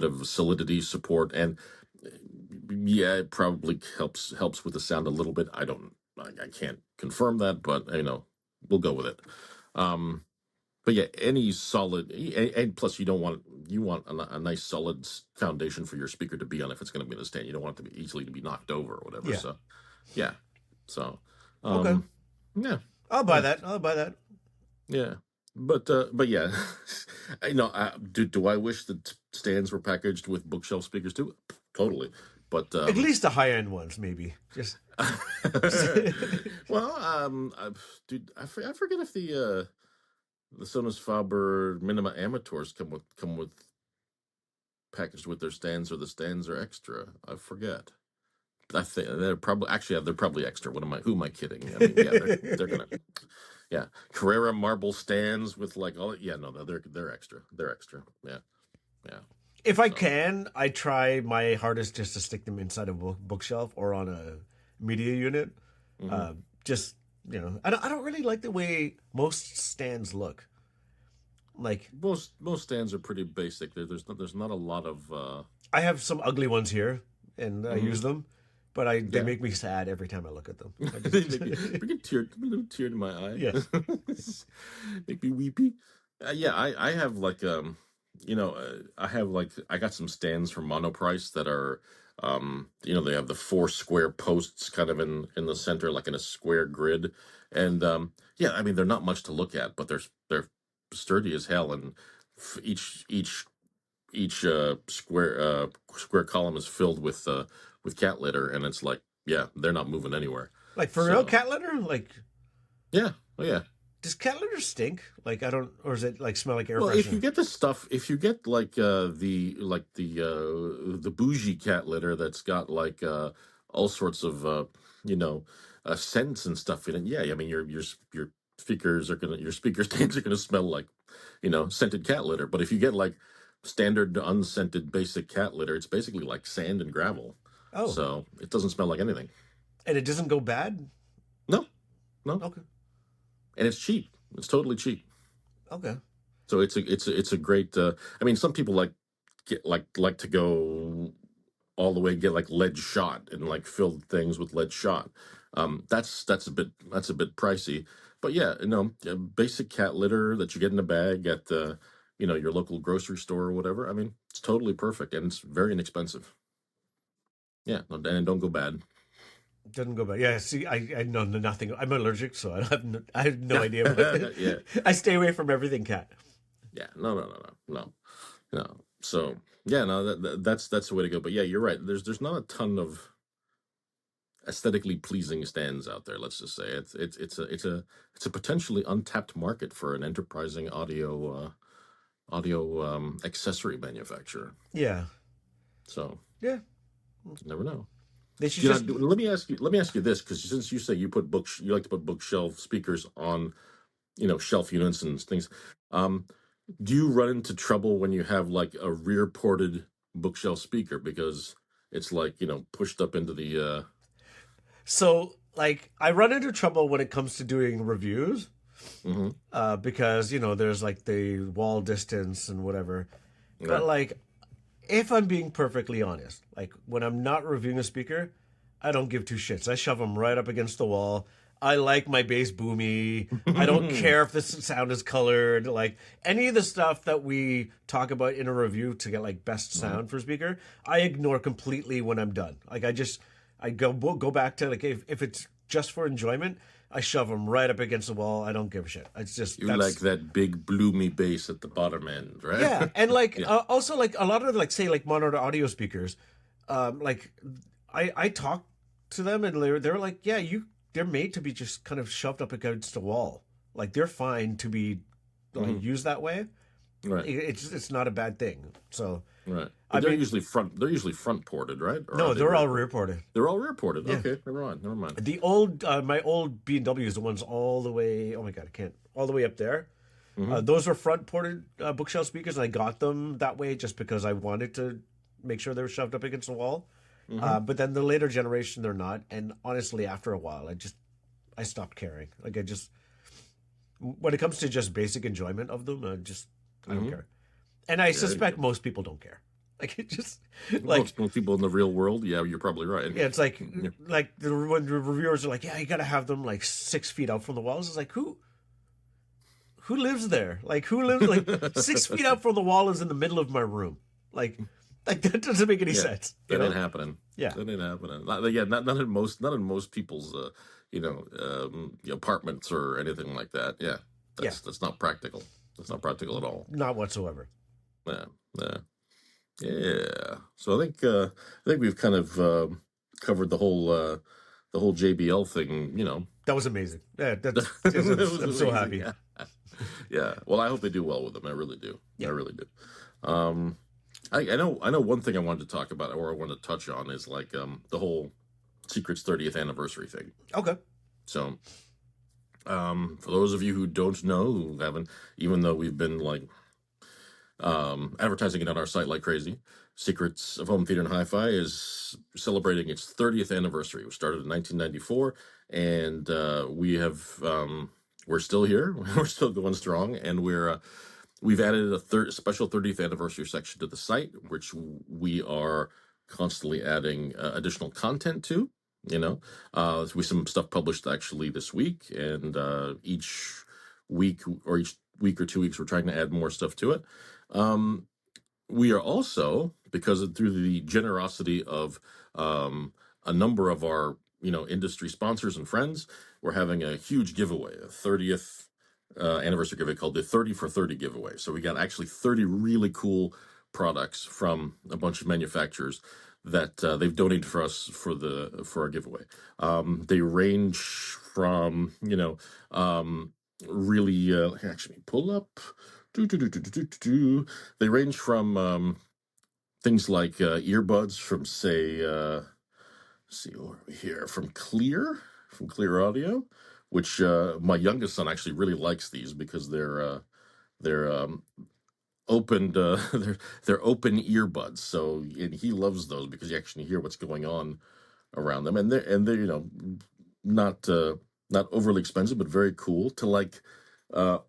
of solidity support. And yeah, it probably helps with the sound a little bit. I can't confirm that, but we'll go with it. Um, but yeah, any solid, and plus you want a nice solid foundation for your speaker to be on if it's going to be in a stand. You don't want it to be easily to be knocked over or whatever. yeah. So yeah, so Okay. yeah, I'll buy Yeah, that. I'll buy that. yeah. But yeah, do I wish that stands were packaged with bookshelf speakers too? Totally. But At least the high end ones, maybe. Just well, dude, I forget if the Sonos Faber Minima Amateurs come with packaged with their stands, or the stands are extra. I forget. I think they're probably extra. Who am I kidding? I mean, yeah, they're gonna, yeah, Carrera marble stands with like all, yeah, no, they're extra. They're extra. Yeah, yeah. if I So, can, I try my hardest just to stick them inside a bookshelf or on a media unit. hmm Uh, just I don't really like the way most stands look. Like most stands are pretty basic. There's not a lot of I have some ugly ones here, and I mhm, use them, but they yeah. make me sad every time I look at them. I They just bring a little tear to my eye. yeah. Make me weepy. Yeah, I have like I have like I got some stands from Monoprice that are they have the four square posts kind of in the center, like in a square grid, and yeah, I mean they're not much to look at, but they're sturdy as hell, and each square column is filled with cat litter, and it's like, yeah, they're not moving anywhere. Like for real So cat litter? Like yeah, oh yeah. does cat litter stink? Like I don't, or is it like smell like air Well, if you freshener? get the stuff, if you get like the bougie cat litter that's got like all sorts of scents and stuff in it, yeah, I mean your your speaker stands are gonna smell like scented cat litter. But if you get like standard unscented basic cat litter, it's basically like sand and gravel, Oh, so it doesn't smell like anything. and it doesn't go bad? No, no, Okay, and it's cheap. It's totally cheap. okay. So it's a great. I mean, some people like to go all the way and get like lead shot and like fill things with lead shot. That's a bit pricey, but yeah, basic cat litter that you get in a bag at your local grocery store or whatever. I mean, it's totally perfect, and it's very inexpensive. Yeah, and don't go bad. Doesn't go bad. Yeah, see, I know nothing. I'm allergic, so I have no Yeah, idea what. yeah, I stay away from everything cat. yeah. No, no, no, no, no, no. So yeah, no, that's the way to go. But yeah, you're right. There's not a ton of aesthetically pleasing stands out there. Let's just say it's a potentially untapped market for an enterprising audio accessory manufacturer. Yeah, So yeah. you never know. They should Do you just. not, let me ask you this, because since you say you like to put bookshelf speakers on shelf units and things, um, do you run into trouble when you have like a rear ported bookshelf speaker because it's like pushed up into the So like I run into trouble when it comes to doing reviews, mhm, because there's like the wall distance and whatever. But right. like if I'm being perfectly honest, like when I'm not reviewing a speaker, I don't give two shits. I shove them right up against the wall. I like my bass boomy. I don't care if the sound is colored. Like any of the stuff that we talk about in a review to get like best Mhm. sound for speaker, I ignore completely when I'm done. Like I go back to like if it's just for enjoyment, I shove them right up against the wall. I don't give a shit. It's just You like that's that big bloomy bass at the bottom end, right? yeah, and like Yeah. also like a lot of like say like mono audio speakers, like I talk to them and they're like yeah they're made to be just kind of shoved up against the wall. Like they're fine to be like hmm used that way. Right. It's not a bad thing. So Right. I But they're mean usually front. They're usually front ported, right? Or are no, they they're rear all ported? rear ported. They're all rear ported. Yeah, Okay. Never mind. Never mind. the old my old B&Ws, the ones all the way. Oh my god, I can't all the way up there. hmm Those are front ported bookshelf speakers, and I got them that way just because I wanted to make sure they were shoved up against the wall. hmm But then the later generation, they're not. And honestly, after a while, I stopped caring. Like when it comes to just basic enjoyment of them, I don't hmm care. And I Yeah. suspect most people don't care. Like it just like Most people in the real world, yeah, you're probably right. yeah, it's like Yeah. when the reviewers are like, yeah, you got to have them like 6 feet out from the walls. It's like who lives there? Like who lives like 6 feet out from the wall is in the middle of my room. Like that doesn't make any Yeah. sense, That ain't happening. Yeah, That ain't happening. Yeah, not in most people's apartments or anything like that. Yeah, yeah, that's not practical. That's not practical at all. not whatsoever. Yeah, yeah, yeah. So I think we've kind of covered the whole JBL thing. That was amazing. Yeah, that's. It was I'm so amazing. happy. Yeah, yeah. Well, I hope they do well with them. I really do. I Yeah. really do. Um, I know one thing I wanted to talk about or I wanted to touch on is like the whole Secret's 30th anniversary thing. Okay. So, for those of you who don't know, who haven't, even though we've been like advertising it on our site like crazy, Secrets of Home Theater and Hi-Fi is celebrating its 30th anniversary. It was started in 1994, and we're still here. We're still going strong, and we've added a special 30th anniversary section to the site, which we are constantly adding additional content to. We some stuff published actually this week, and each week or 2 weeks, we're trying to add more stuff to it. Um, we are also, through the generosity of a number of our industry sponsors and friends, we're having a huge giveaway, a 30th anniversary giveaway called the 30 for 30 giveaway. So we got actually 30 really cool products from a bunch of manufacturers that they've donated for us for our giveaway. They range from really actually pull up. They range from things like earbuds from say see over here from Clear Audio, which my youngest son actually really likes these because they're opened they're open earbuds, so and he loves those because you actually hear what's going on around them, and they're not not overly expensive but very cool to like uh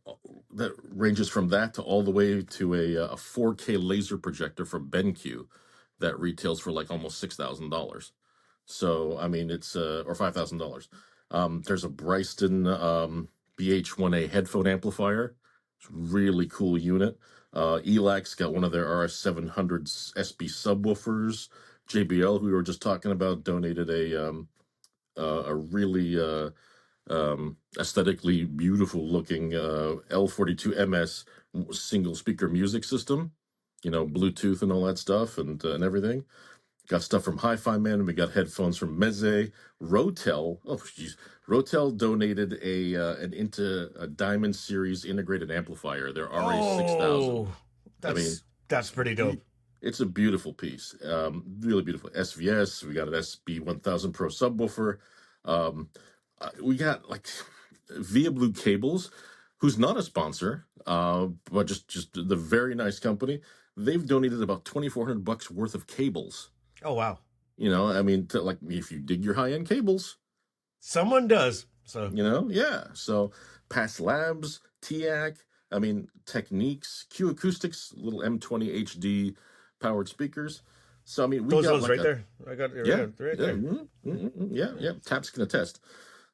that ranges from that to all the way to a 4K laser projector from BenQ that retails for like almost $6,000. So I mean it's or $5,000. There's a Bryston BH1A headphone amplifier. It's a really cool unit. Elax got one of their RS700 SB subwoofers. JBL, who we were just talking about, donated a really aesthetically beautiful looking L42 MS single speaker music system. Bluetooth and all that stuff and everything. Got stuff from Hi-Fi Man. We got headphones from Meze. Rotel. Oh, jeez. Rotel donated a Diamond Series integrated amplifier. Their RA6000. Oh, I mean, that's pretty dope. it's a beautiful piece. Really beautiful. SVS. We got an SB1000 Pro subwoofer. We got like Via Blue Cables, who's not a sponsor, but just the very nice company. They've donated about $2,400 worth of cables. Oh wow. I mean, like if you dig your high-end cables, Someone does. So yeah. So Pass Labs, TIAC, I mean, Techniques, Q Acoustics, little M20 HD powered speakers. So I mean, we those got ones like right there. I got it yeah, right yeah, there. yeah. Taps can attest.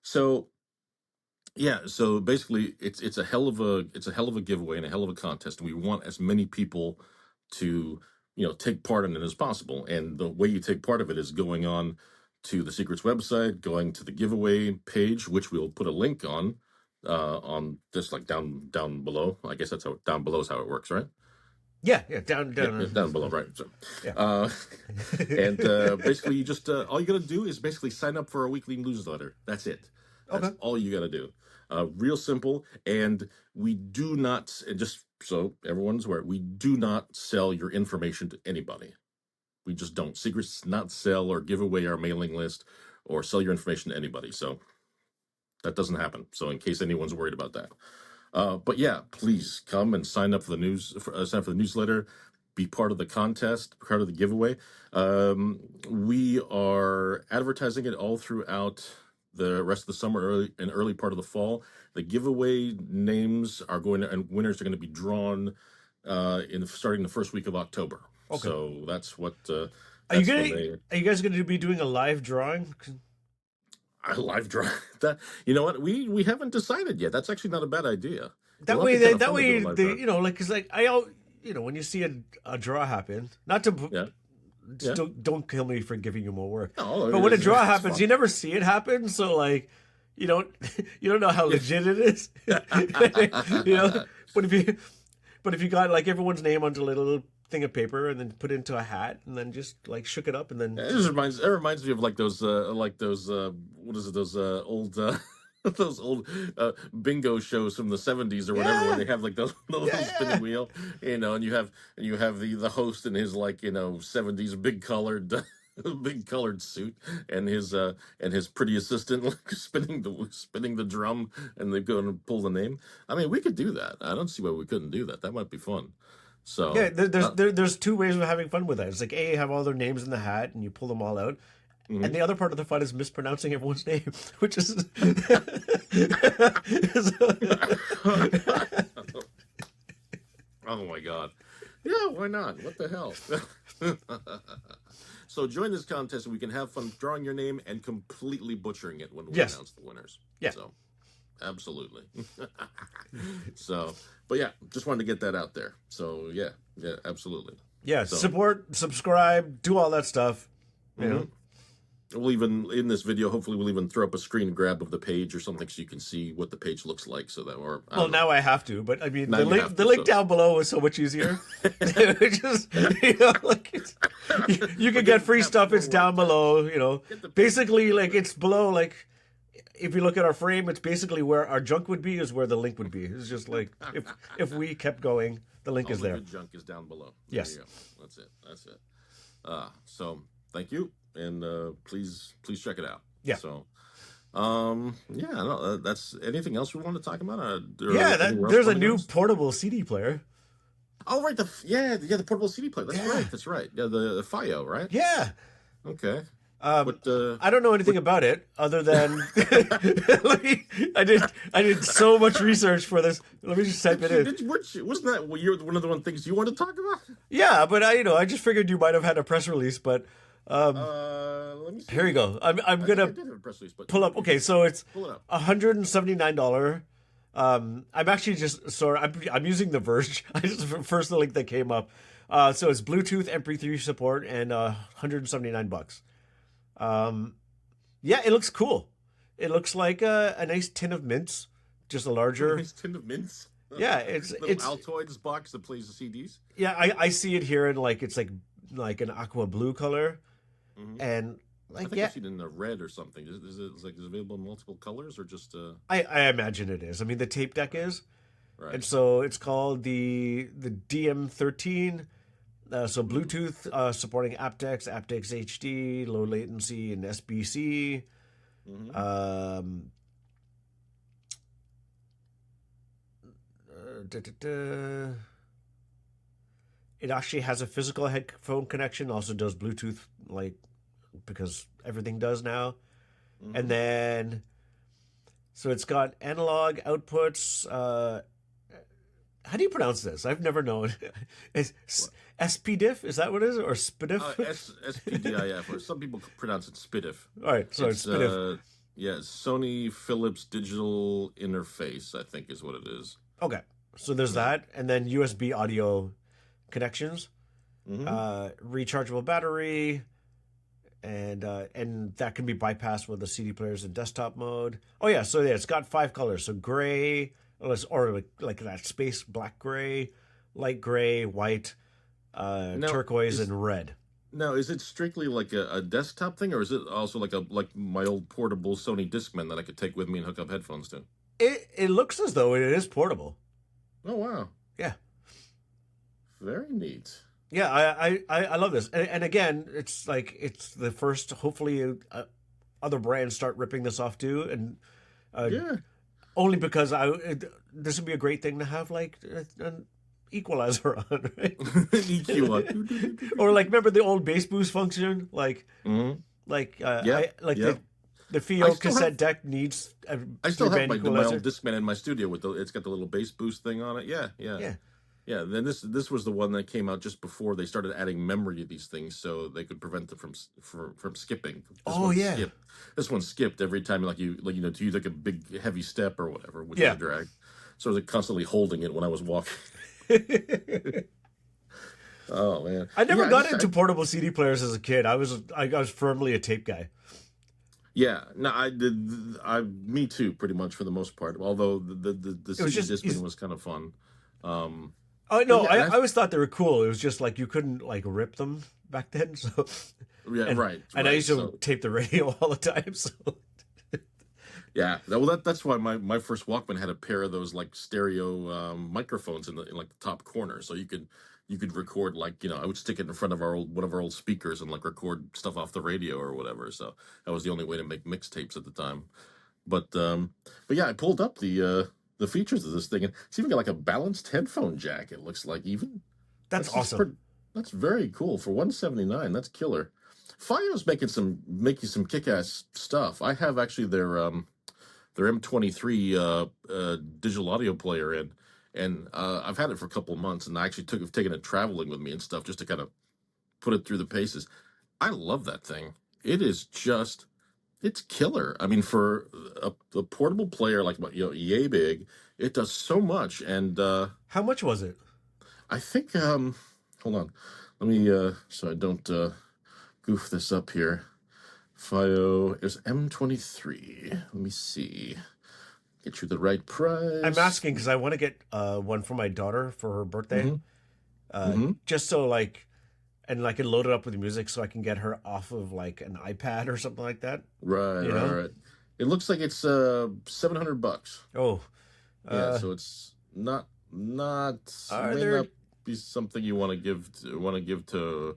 So yeah, so basically, it's a hell of a giveaway and a hell of a contest, and we want as many people to take part in it as possible. And the way you take part of it is going on to the Secrets website, going to the giveaway page, which we'll put a link on just like down below. I guess that's how down below is how it works, right? Yeah, Yeah, down below, right? So, Yeah. uh, and basically, you just all you got to do is basically sign up for our weekly newsletter. That's it. That's Okay. all you got to do. Real simple. And we do not, and just so everyone's aware, we do not sell your information to anybody. We just don't. Secrets not sell or give away our mailing list or sell your information to anybody. So that doesn't happen. So in case anyone's worried about that. But yeah, please come and sign up for sign up for the newsletter, be part of the contest, part of the giveaway. We are advertising it all throughout the rest of the summer and early part of the fall. The giveaway names are going to, and winners are going to be drawn starting the first week of October. Okay. So that's what Are you that's when gonna? Are you guys going to be doing a live drawing? I live draw that. You know what? We haven't decided yet. That's actually not a bad idea. That It'll have way, to be kind of that fun to do way, a live draw. like, cause like when you see a draw happen, not to Yeah. just Yeah. don't kill me for giving you more work. No, But when a draw it's happens, fun. you never see it happen. So like, you don't you don't know how legit it is. You know, but if you but if you got like everyone's name onto a little thing of paper and then put it into a hat and then just like shook it up and then It just reminds me of like those what is it, those old those old bingo shows from the 70s or whatever, where yeah they have like those the little spinning yeah wheel, and you have the host in his, like, 70s big colored big colored suit, and his pretty assistant, like, spinning the drum, and they go and pull the name. I mean, we could do that. I don't see why we couldn't do that. That might be fun. yeah. So There's two ways of having fun with that. It's like A, you have all their names in the hat and you pull them all out. And mhm. the other part of the fun is mispronouncing everyone's name, which is Oh my god. Yeah, why not? What the hell? So join this contest and we can have fun drawing your name and completely butchering it when we yes, announce the winners. yeah, So, absolutely. So, but yeah, just wanted to get that out there. So, yeah, yeah, absolutely. yeah. So, Support, subscribe, do all that stuff. You know. mhm. We'll even, in this video, hopefully we'll even throw up a screen grab of the page or something so you can see what the page looks like, so that, or I Well, don't know. now I have to, but I mean Now you have the to, link so. down below was so much easier. It just like you can But get you free have stuff. more It's down work. below. You know, Get the page. basically like it's below. Like if you look at our frame, it's basically where our junk would be is where the link would be. It's just like if we kept going, the link All is the there. good junk is down below. There Yes. you go. That's it. That's it. So thank you, and please check it out. Yeah. So, yeah, no, that's anything else we want to talk about? Yeah, Or anywhere else there's you a want to go? new portable CD player. Oh, right, the portable CD player. That's Yeah. right. That's right. Yeah, the Fiio, right? Yeah. Okay. Um, What I don't know anything about it other than like, I did so much research for this. Let me just type it in. wasn't that one of the things you wanted to talk about? Yeah, but I just figured you might have had a press release, but Let me see. here you go. I'm I think I gonna did have a press release, but pull up. Okay, so it's pull it up. $179. I'm actually just sorry. I'm using the Verge. I just first the link that came up. So it's Bluetooth MP3 support and $179. Yeah, it looks cool. It looks like a nice tin of mints, just a larger. Nice tin of mints. Yeah, it's Little it's Altoids box that plays the CDs. yeah. I see it here in like it's like an aqua blue color, Mhm. and I like think yeah, I've seen it in a red or something. Is it available in multiple colors or just I imagine it is. I mean, the tape deck is, right? and so it's called the DM13. So Bluetooth supporting aptX, aptX HD, low latency, and SBC. Hmm. Da, da, da. It actually has a physical headphone connection. Also does Bluetooth, like because everything does now. Hmm. And then, so it's got analog outputs. How do you pronounce this? I've never known. Is SPDIF? Is that what it is, or SPDIF? SPDIF, or some people pronounce it SPDIF. All right, so it's SPDIF. Yeah, Sony Philips Digital Interface, I think is what it is. Okay, so there's that, and then USB audio connections, Hmm. rechargeable battery, and that can be bypassed with the CD players in desktop mode. Oh yeah, so yeah, it's got 5 colors. So gray, or like that space black gray, light gray, white, Now, turquoise, and red. now, is it strictly like a desktop thing, or is it also like my old portable Sony Discman that I could take with me and hook up headphones to? It looks as though it is portable. Oh wow, Yeah. very neat. Yeah, I love this, and again, it's like it's the first. Hopefully, other brands start ripping this off too, and Yeah. only because this would be a great thing to have like an equalizer on, right? EQ on. Or like remember the old bass boost function, like Mhm. I like yeah. the I Fiio still cassette have deck needs a I still have three-band my equalizer. old Discman in my studio with it's got the little bass boost thing on it. Yeah, yeah. Yeah, Yeah, then this was the one that came out just before they started adding memory to these things, so they could prevent it from skipping. Oh, yeah. This one skipped every time, to you like a big heavy step or whatever, which Yeah. is a drag. So I was constantly holding it when I was walking. Oh man, I never yeah. got into portable CD players as a kid. I was firmly a tape guy. Yeah, no, I did. Me too, pretty much for the most part. Although the It was CD just disc thing was kind of fun. Um, oh but no, yeah, I, and I always thought they were cool. It was just like you couldn't like rip them back then. So yeah, and right, and I right. used to So tape the radio all the time. So yeah, well, that's why my first Walkman had a pair of those like stereo microphones in like the top corner, so you could record like I would stick it in front of one of our old speakers and like record stuff off the radio or whatever. So that was the only way to make mixtapes at the time. But yeah, I pulled up the features of this thing, and it's even got like a balanced headphone jack. It looks like even that's that's just awesome. pretty, that's very cool for 179. That's killer. Fio's making some kick ass stuff. I have actually their M23 digital audio player in, and I've had it for a couple of months, and I actually have taken it traveling with me and stuff just to kind of put it through the paces. I love that thing. It is just it's killer. I mean, for a portable player like yay big, it does so much. And How much was it? I think hold on, let me so I don't goof this up here. Fio is M23. Let me see. Get you the right I'm price. asking because I want to get one for my daughter for her birthday, Mm-hmm. Mm-hmm. just so like, and I can load it up with music so I can get her off of like an iPad or something like that. Right, You right, know? right. It looks like it's $700. Oh, Yeah, uh, so it's not are may there? not be something you want to give to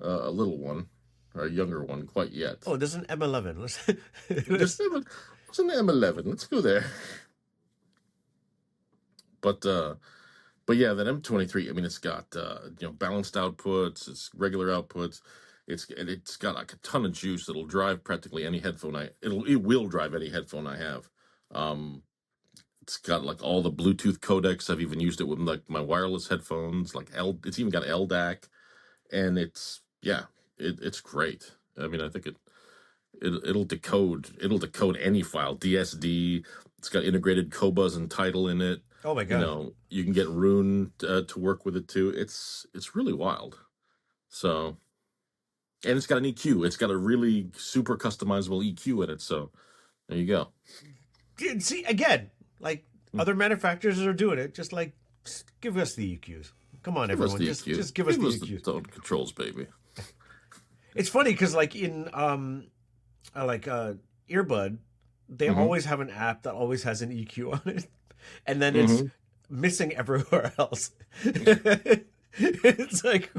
a little one or a younger one quite yet. Oh, there's an M11. Let's, There's let's what's an M11? Let's go there. But yeah, that M23. I mean, it's got balanced outputs. It's regular outputs. It's got like a ton of juice that'll drive practically any headphone it will drive any headphone I have. Um, it's got like all the Bluetooth codecs. I've even used it with like my wireless headphones. It's even got LDAC, and it's great. I mean, I think it'll decode any file, DSD. It's got integrated Cobuzz and Tidal in it. oh my god. You can get Rune to work with it too. It's really wild. So, and it's got an EQ. It's got a really super customizable EQ in it. So there you go. See again, like Hmm. other manufacturers are doing it. Just give us the EQs. Come on, Give us everyone. the Just EQ. just give us Give the us the EQs. tone controls, baby. It's funny because like in earbud, they Mm-hmm. always have an app that always has an EQ on it, and then it's Mm-hmm. missing everywhere else. It's like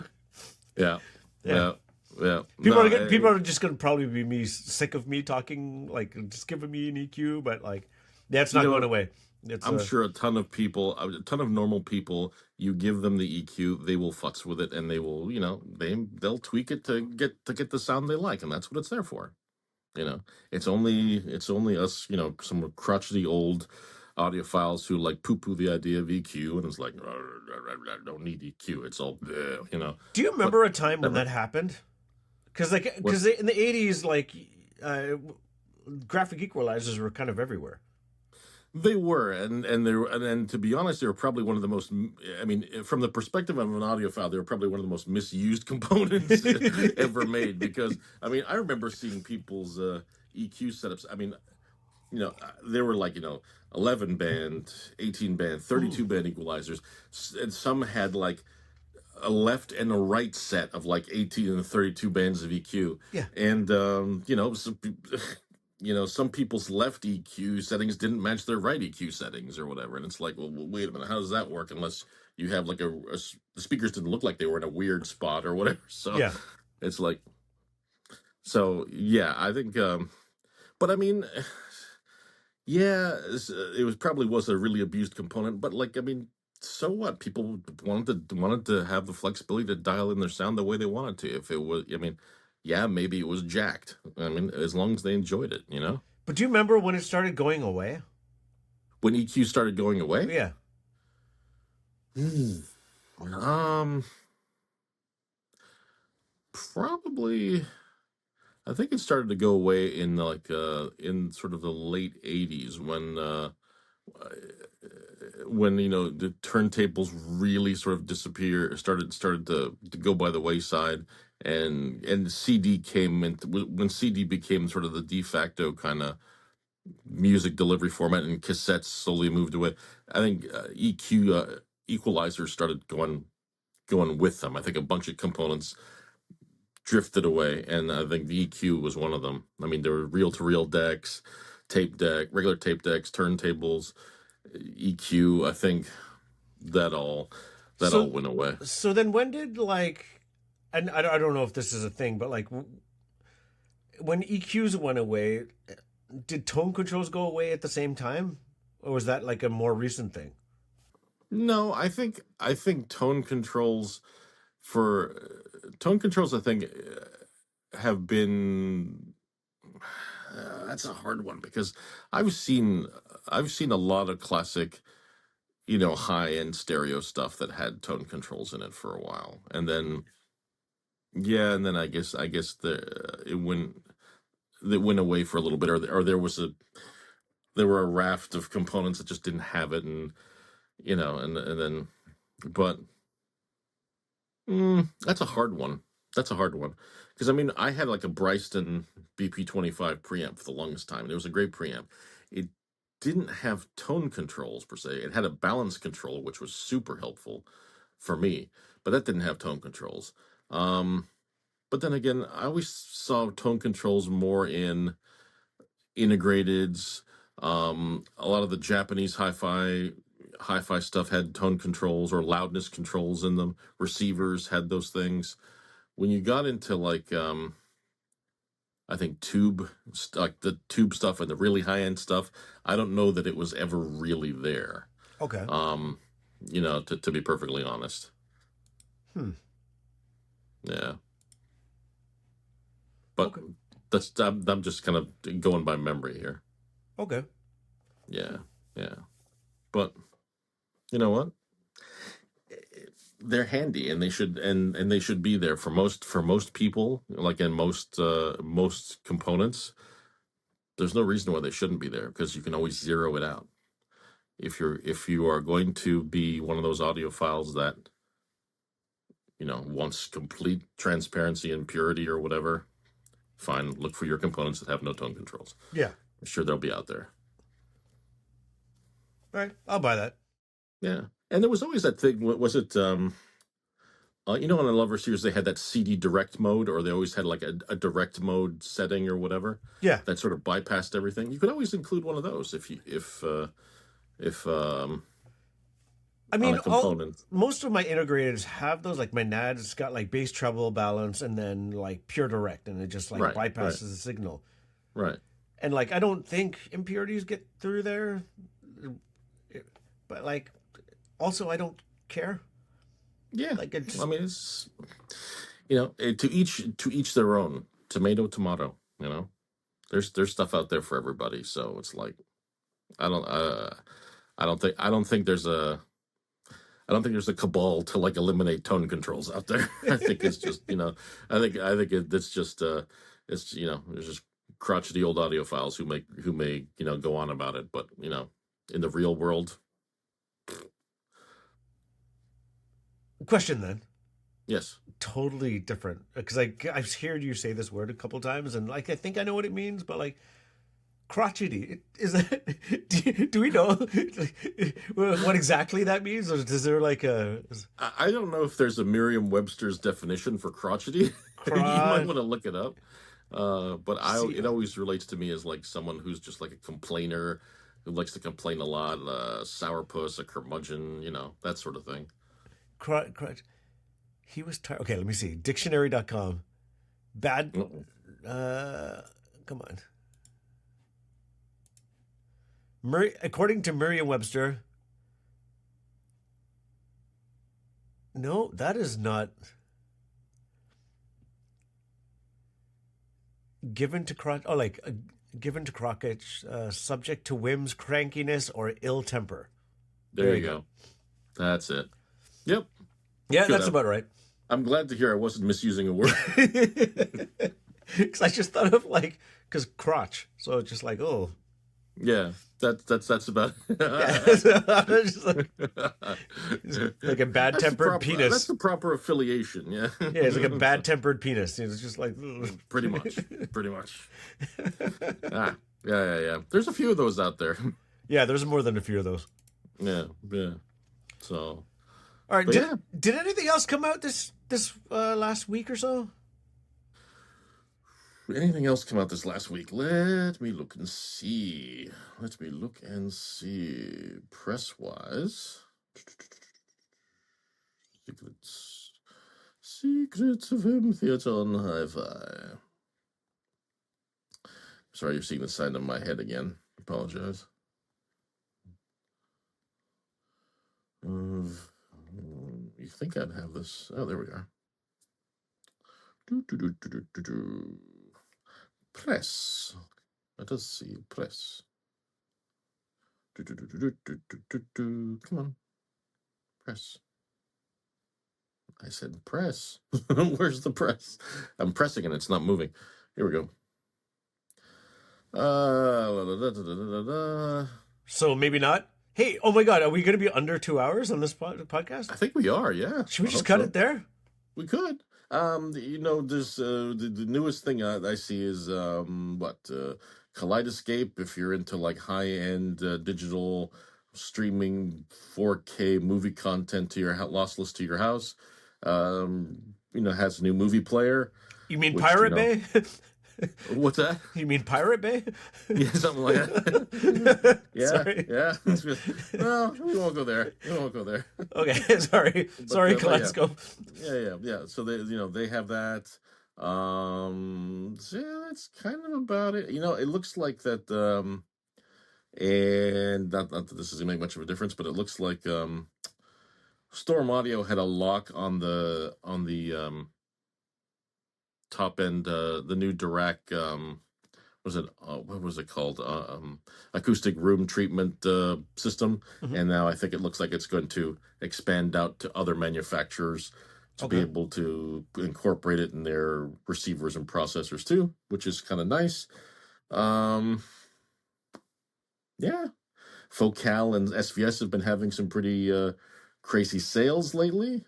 Yeah. yeah. Yeah. Yeah. People are just gonna probably be sick of me talking like just giving me an EQ, but like yeah, it's You not know going what? away. It's I'm sure a ton of normal people, you give them the EQ, they will futz with it, and they will, they'll tweak it to get the sound they like, and that's what it's there for. You know, it's only us, some crotchety old audiophiles who like poo-poo the idea of EQ, and it's like, I don't need EQ. It's all, Do you but remember a time when never. that happened? What Because in the 80s, like uh, graphic equalizers were kind of everywhere. they were, and to be honest, they were probably one of the most. I mean, from the perspective of an audiophile, they were probably one of the most misused components ever made. Because I mean, I remember seeing people's EQ setups. I mean, there were like 11 band, 18 band, Mm, 32 band equalizers, and some had like a left and a right set of like 18 and 32 bands of EQ. yeah. And some people's left EQ settings didn't match their right EQ settings or whatever. And it's like, well, wait a minute, how does that work? Unless you have like the speakers didn't look like they were in a weird spot or whatever. So Yeah. it's like, so yeah, I think, but I mean, yeah, it was probably was a really abused component, but like, I mean, so what? People wanted to have the flexibility to dial in their sound the way they wanted to. If it was, I mean, yeah, maybe it was jacked. I mean, as long as they enjoyed it. But do you remember when it started going away? When EQ started going away, Yeah. Hmm. um, probably. I think it started to go away in like in sort of the late '80s when the turntables really sort of started to go by the wayside, and CD came in when CD became sort of the de facto kind of music delivery format, and cassettes slowly moved away. I think EQ equalizers started going with them. I think a bunch of components drifted away, and I think the EQ was one of them. I mean, there were reel-to-reel decks, regular tape decks, turntables, EQ. I think that all So went away. so then when did like, and I don't know if this is a thing, but like when EQs went away, did tone controls go away at the same time, or was that like a more recent thing? No, I think tone controls, I think, have been. That's a hard one because I've seen I've seen a lot of classic, high end stereo stuff that had tone controls in it for a while, and then yeah, and then I guess it went away for a little bit, or there were a raft of components that just didn't have it, and then, but that's a hard one. That's a hard one because I mean I had like a Bryston BP25 preamp for the longest time, and it was a great preamp. It didn't have tone controls per se. It had a balance control, which was super helpful for me, but that didn't have tone controls. Um, but then again, I always saw tone controls more in integrateds. A lot of the Japanese hi-fi stuff had tone controls or loudness controls in them. Receivers had those things. When you got into like I think like the tube stuff and the really high end stuff, I don't know that it was ever really there. Okay. Um, to be perfectly honest. Hmm. Yeah. But Okay. I'm just kind of going by memory here. Okay. Yeah. Yeah. But you know what? They're handy, and they should be there for most people, like in most components. There's no reason why they shouldn't be there because you can always zero it out. If you are going to be one of those audiophiles that wants complete transparency and purity or whatever, fine. Look for your components that have no tone controls. Yeah. I'm sure they'll be out there. All right. I'll buy that. Yeah. And there was always that thing. What was it? On the Lover series, they had that CD direct mode, or they always had like a direct mode setting or whatever Yeah. that sort of bypassed everything. You could always include one of those if I on mean, a all component. most of my integrators have those. Like my NAD's got like bass treble balance and then like pure direct, and it just like Right, right, bypasses the signal. right. And like I don't think impurities get through there, but like also I don't care. Yeah. Like I it's mean, it's to each their own. Tomato, tomato. There's stuff out there for everybody. So it's like I don't I don't think there's a cabal to like eliminate tone controls out there. I think it's just I think it's just there's just crotchety old audiophiles who may go on about it, but in the real world, question then. yes. Totally different because I've heard you say this word a couple times and like I think I know what it means, but like crotchety is that? Do we know what exactly that means, or is there like a I don't know if there's a Merriam-Webster's definition for crotchety. You might crotch? want to look it up. But See, it always relates to me as like someone who's just like a complainer who likes to complain a lot, sourpuss, a curmudgeon, that sort of thing. crotch. He was tired. Okay, let me see. Dictionary.com. Bad. Mm, Uh, come on. According to Merriam-Webster, no, that is not given to crotch. Oh, like given to crotch, subject to whims, crankiness, or ill temper. There There you you go. go. That's it. Yep. Yeah, Good. that's I'm, about right. I'm glad to hear I wasn't misusing a word. Because I just thought of like, because crotch. So it's just like, oh. Yeah, that's about. Yeah, just like a bad That's the tempered proper. That's penis. the proper affiliation. Yeah. Yeah, it's like a bad tempered penis. It's just like, Pretty much. Pretty much. Ah, yeah. There's a few of those out there. yeah. There's more than a few of those. Yeah. So, All right. but Did yeah. did anything else come out this last week or so? Anything else come out this last week? Let me look and see. Press wise, secrets, secrets of him theater on Hi-Fi. Sorry, you're seeing the sign of my head again. Apologize. You think I'd have this? Oh, there we are. Press. Let us see. Press. Come on. Press. I said press. Where's the press? I'm pressing and it's not moving. Here we go. So maybe not. Hey, oh my God, are we going to be under 2 hours on this podcast? I think we are. Yeah. Should we I just hope cut so. it there? We could. There's the newest thing I see is Kaleidoscape. If you're into like high-end digital streaming 4K movie content to your lossless to your house, has a new movie player. You mean Which, Pirate Bay? What's that? You mean Pirate Bay? Yeah, something like that. Sorry. Yeah. Well, we won't go there. Okay, sorry. Sorry, Kaleidoscope. Yeah. So they have that. So yeah, that's kind of about it. It looks like that. And not that this is gonna make much of a difference, but it looks like Storm Audio had a lock on the top end, the new Dirac. What was it called? Acoustic room treatment system. Mhm. And now I think it looks like it's going to expand out to other manufacturers to be able to incorporate it in their receivers and processors too, which is kind of nice. Yeah. Focal and SVS have been having some pretty crazy sales lately,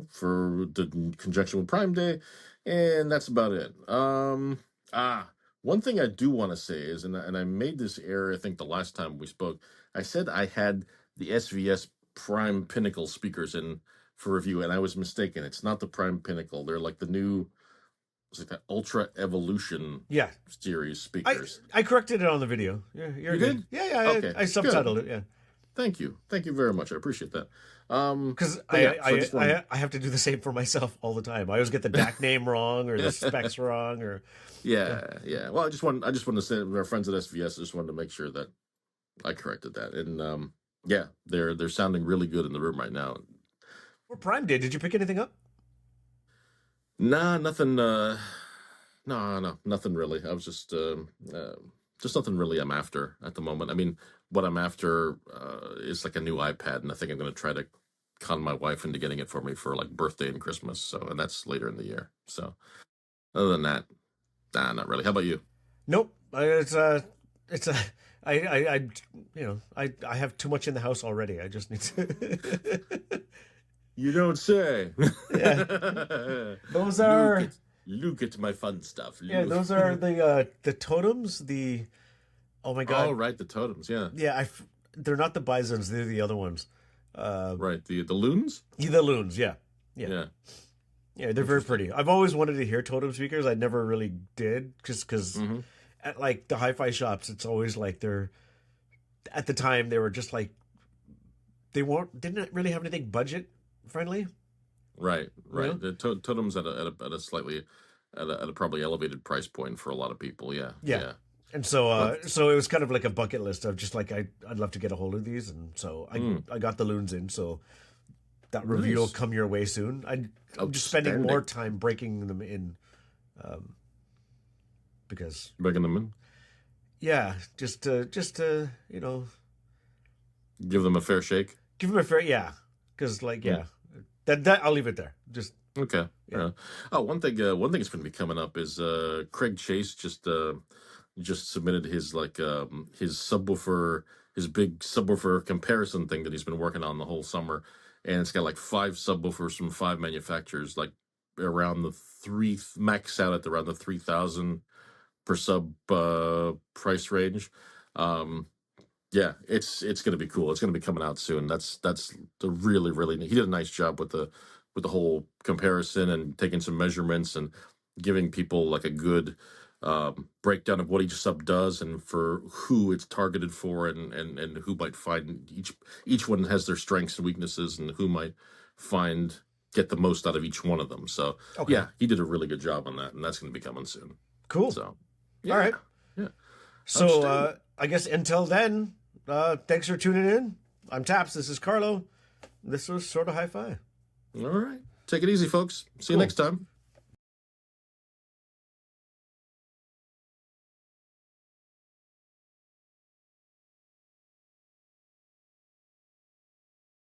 for the conjunction with Prime Day, and that's about it. One thing I do want to say is, and I made this error, I think the last time we spoke, I said I had the SVS Prime Pinnacle speakers in for review, and I was mistaken. It's not the Prime Pinnacle. They're like the new, it's like that Ultra Evolution series speakers. I corrected it on the video. Yeah, you did? Yeah. Okay, I subtitled it. Yeah. Thank you very much. I appreciate that. Because I have to do the same for myself all the time. I always get the DAC name wrong or the specs wrong or yeah. Well, I just want to say our friends at SVS. I just wanted to make sure that I corrected that. And yeah, they're sounding really good in the room right now. For Prime Day, did you pick anything up? Nah, nothing. No, nothing really. I was just nothing really I'm after at the moment. I mean, what I'm after is like a new iPad, and I think I'm going to try to con my wife into getting it for me for like birthday and Christmas. So, and that's later in the year. So, other than that, nah, not really. How about you? Nope. I have too much in the house already. I just need to. You don't say. Yeah. Those are. Look at my fun stuff. Yeah, those are the totems. Oh my God. Oh, right, the totems. Yeah. Yeah, they're not the bisons. They're the other ones. Right, the loons. The loons. Yeah. They're very pretty. I've always wanted to hear totem speakers. I never really did, just because at like the hi-fi shops, it's always like at the time they were just like didn't really have anything budget friendly. Right. You know? The totems at a slightly at a probably elevated price point for a lot of people. Yeah. And so so it was kind of like a bucket list of just like I'd love to get a hold of these, and so I got the loons in. So that review will come your way soon. I'm just spending more time breaking them in, because breaking them in. Yeah, just to give them a fair shake. Give them a fair because that I'll leave it there. Just okay. Yeah. Oh, one thing that's going to be coming up is Craig Chase just just submitted his his subwoofer, his big subwoofer comparison thing that he's been working on the whole summer, and it's got like 5 subwoofers from 5 manufacturers, like around the three max out at around the 3,000 per sub price range. Yeah, it's going to be cool. It's going to be coming out soon. That's the really he did a nice job with the whole comparison and taking some measurements and giving people like a good breakdown of what each sub does and for who it's targeted for, and who might find each one has their strengths and weaknesses, and who might get the most out of each one of them. So Okay. yeah, he did a really good job on that, and that's going to be coming soon. Cool. So yeah, All right. yeah. So I guess until then, thanks for tuning in. I'm Taps. This is Carlo. This was SortaHifi. All right. Take it easy, folks. See you next time.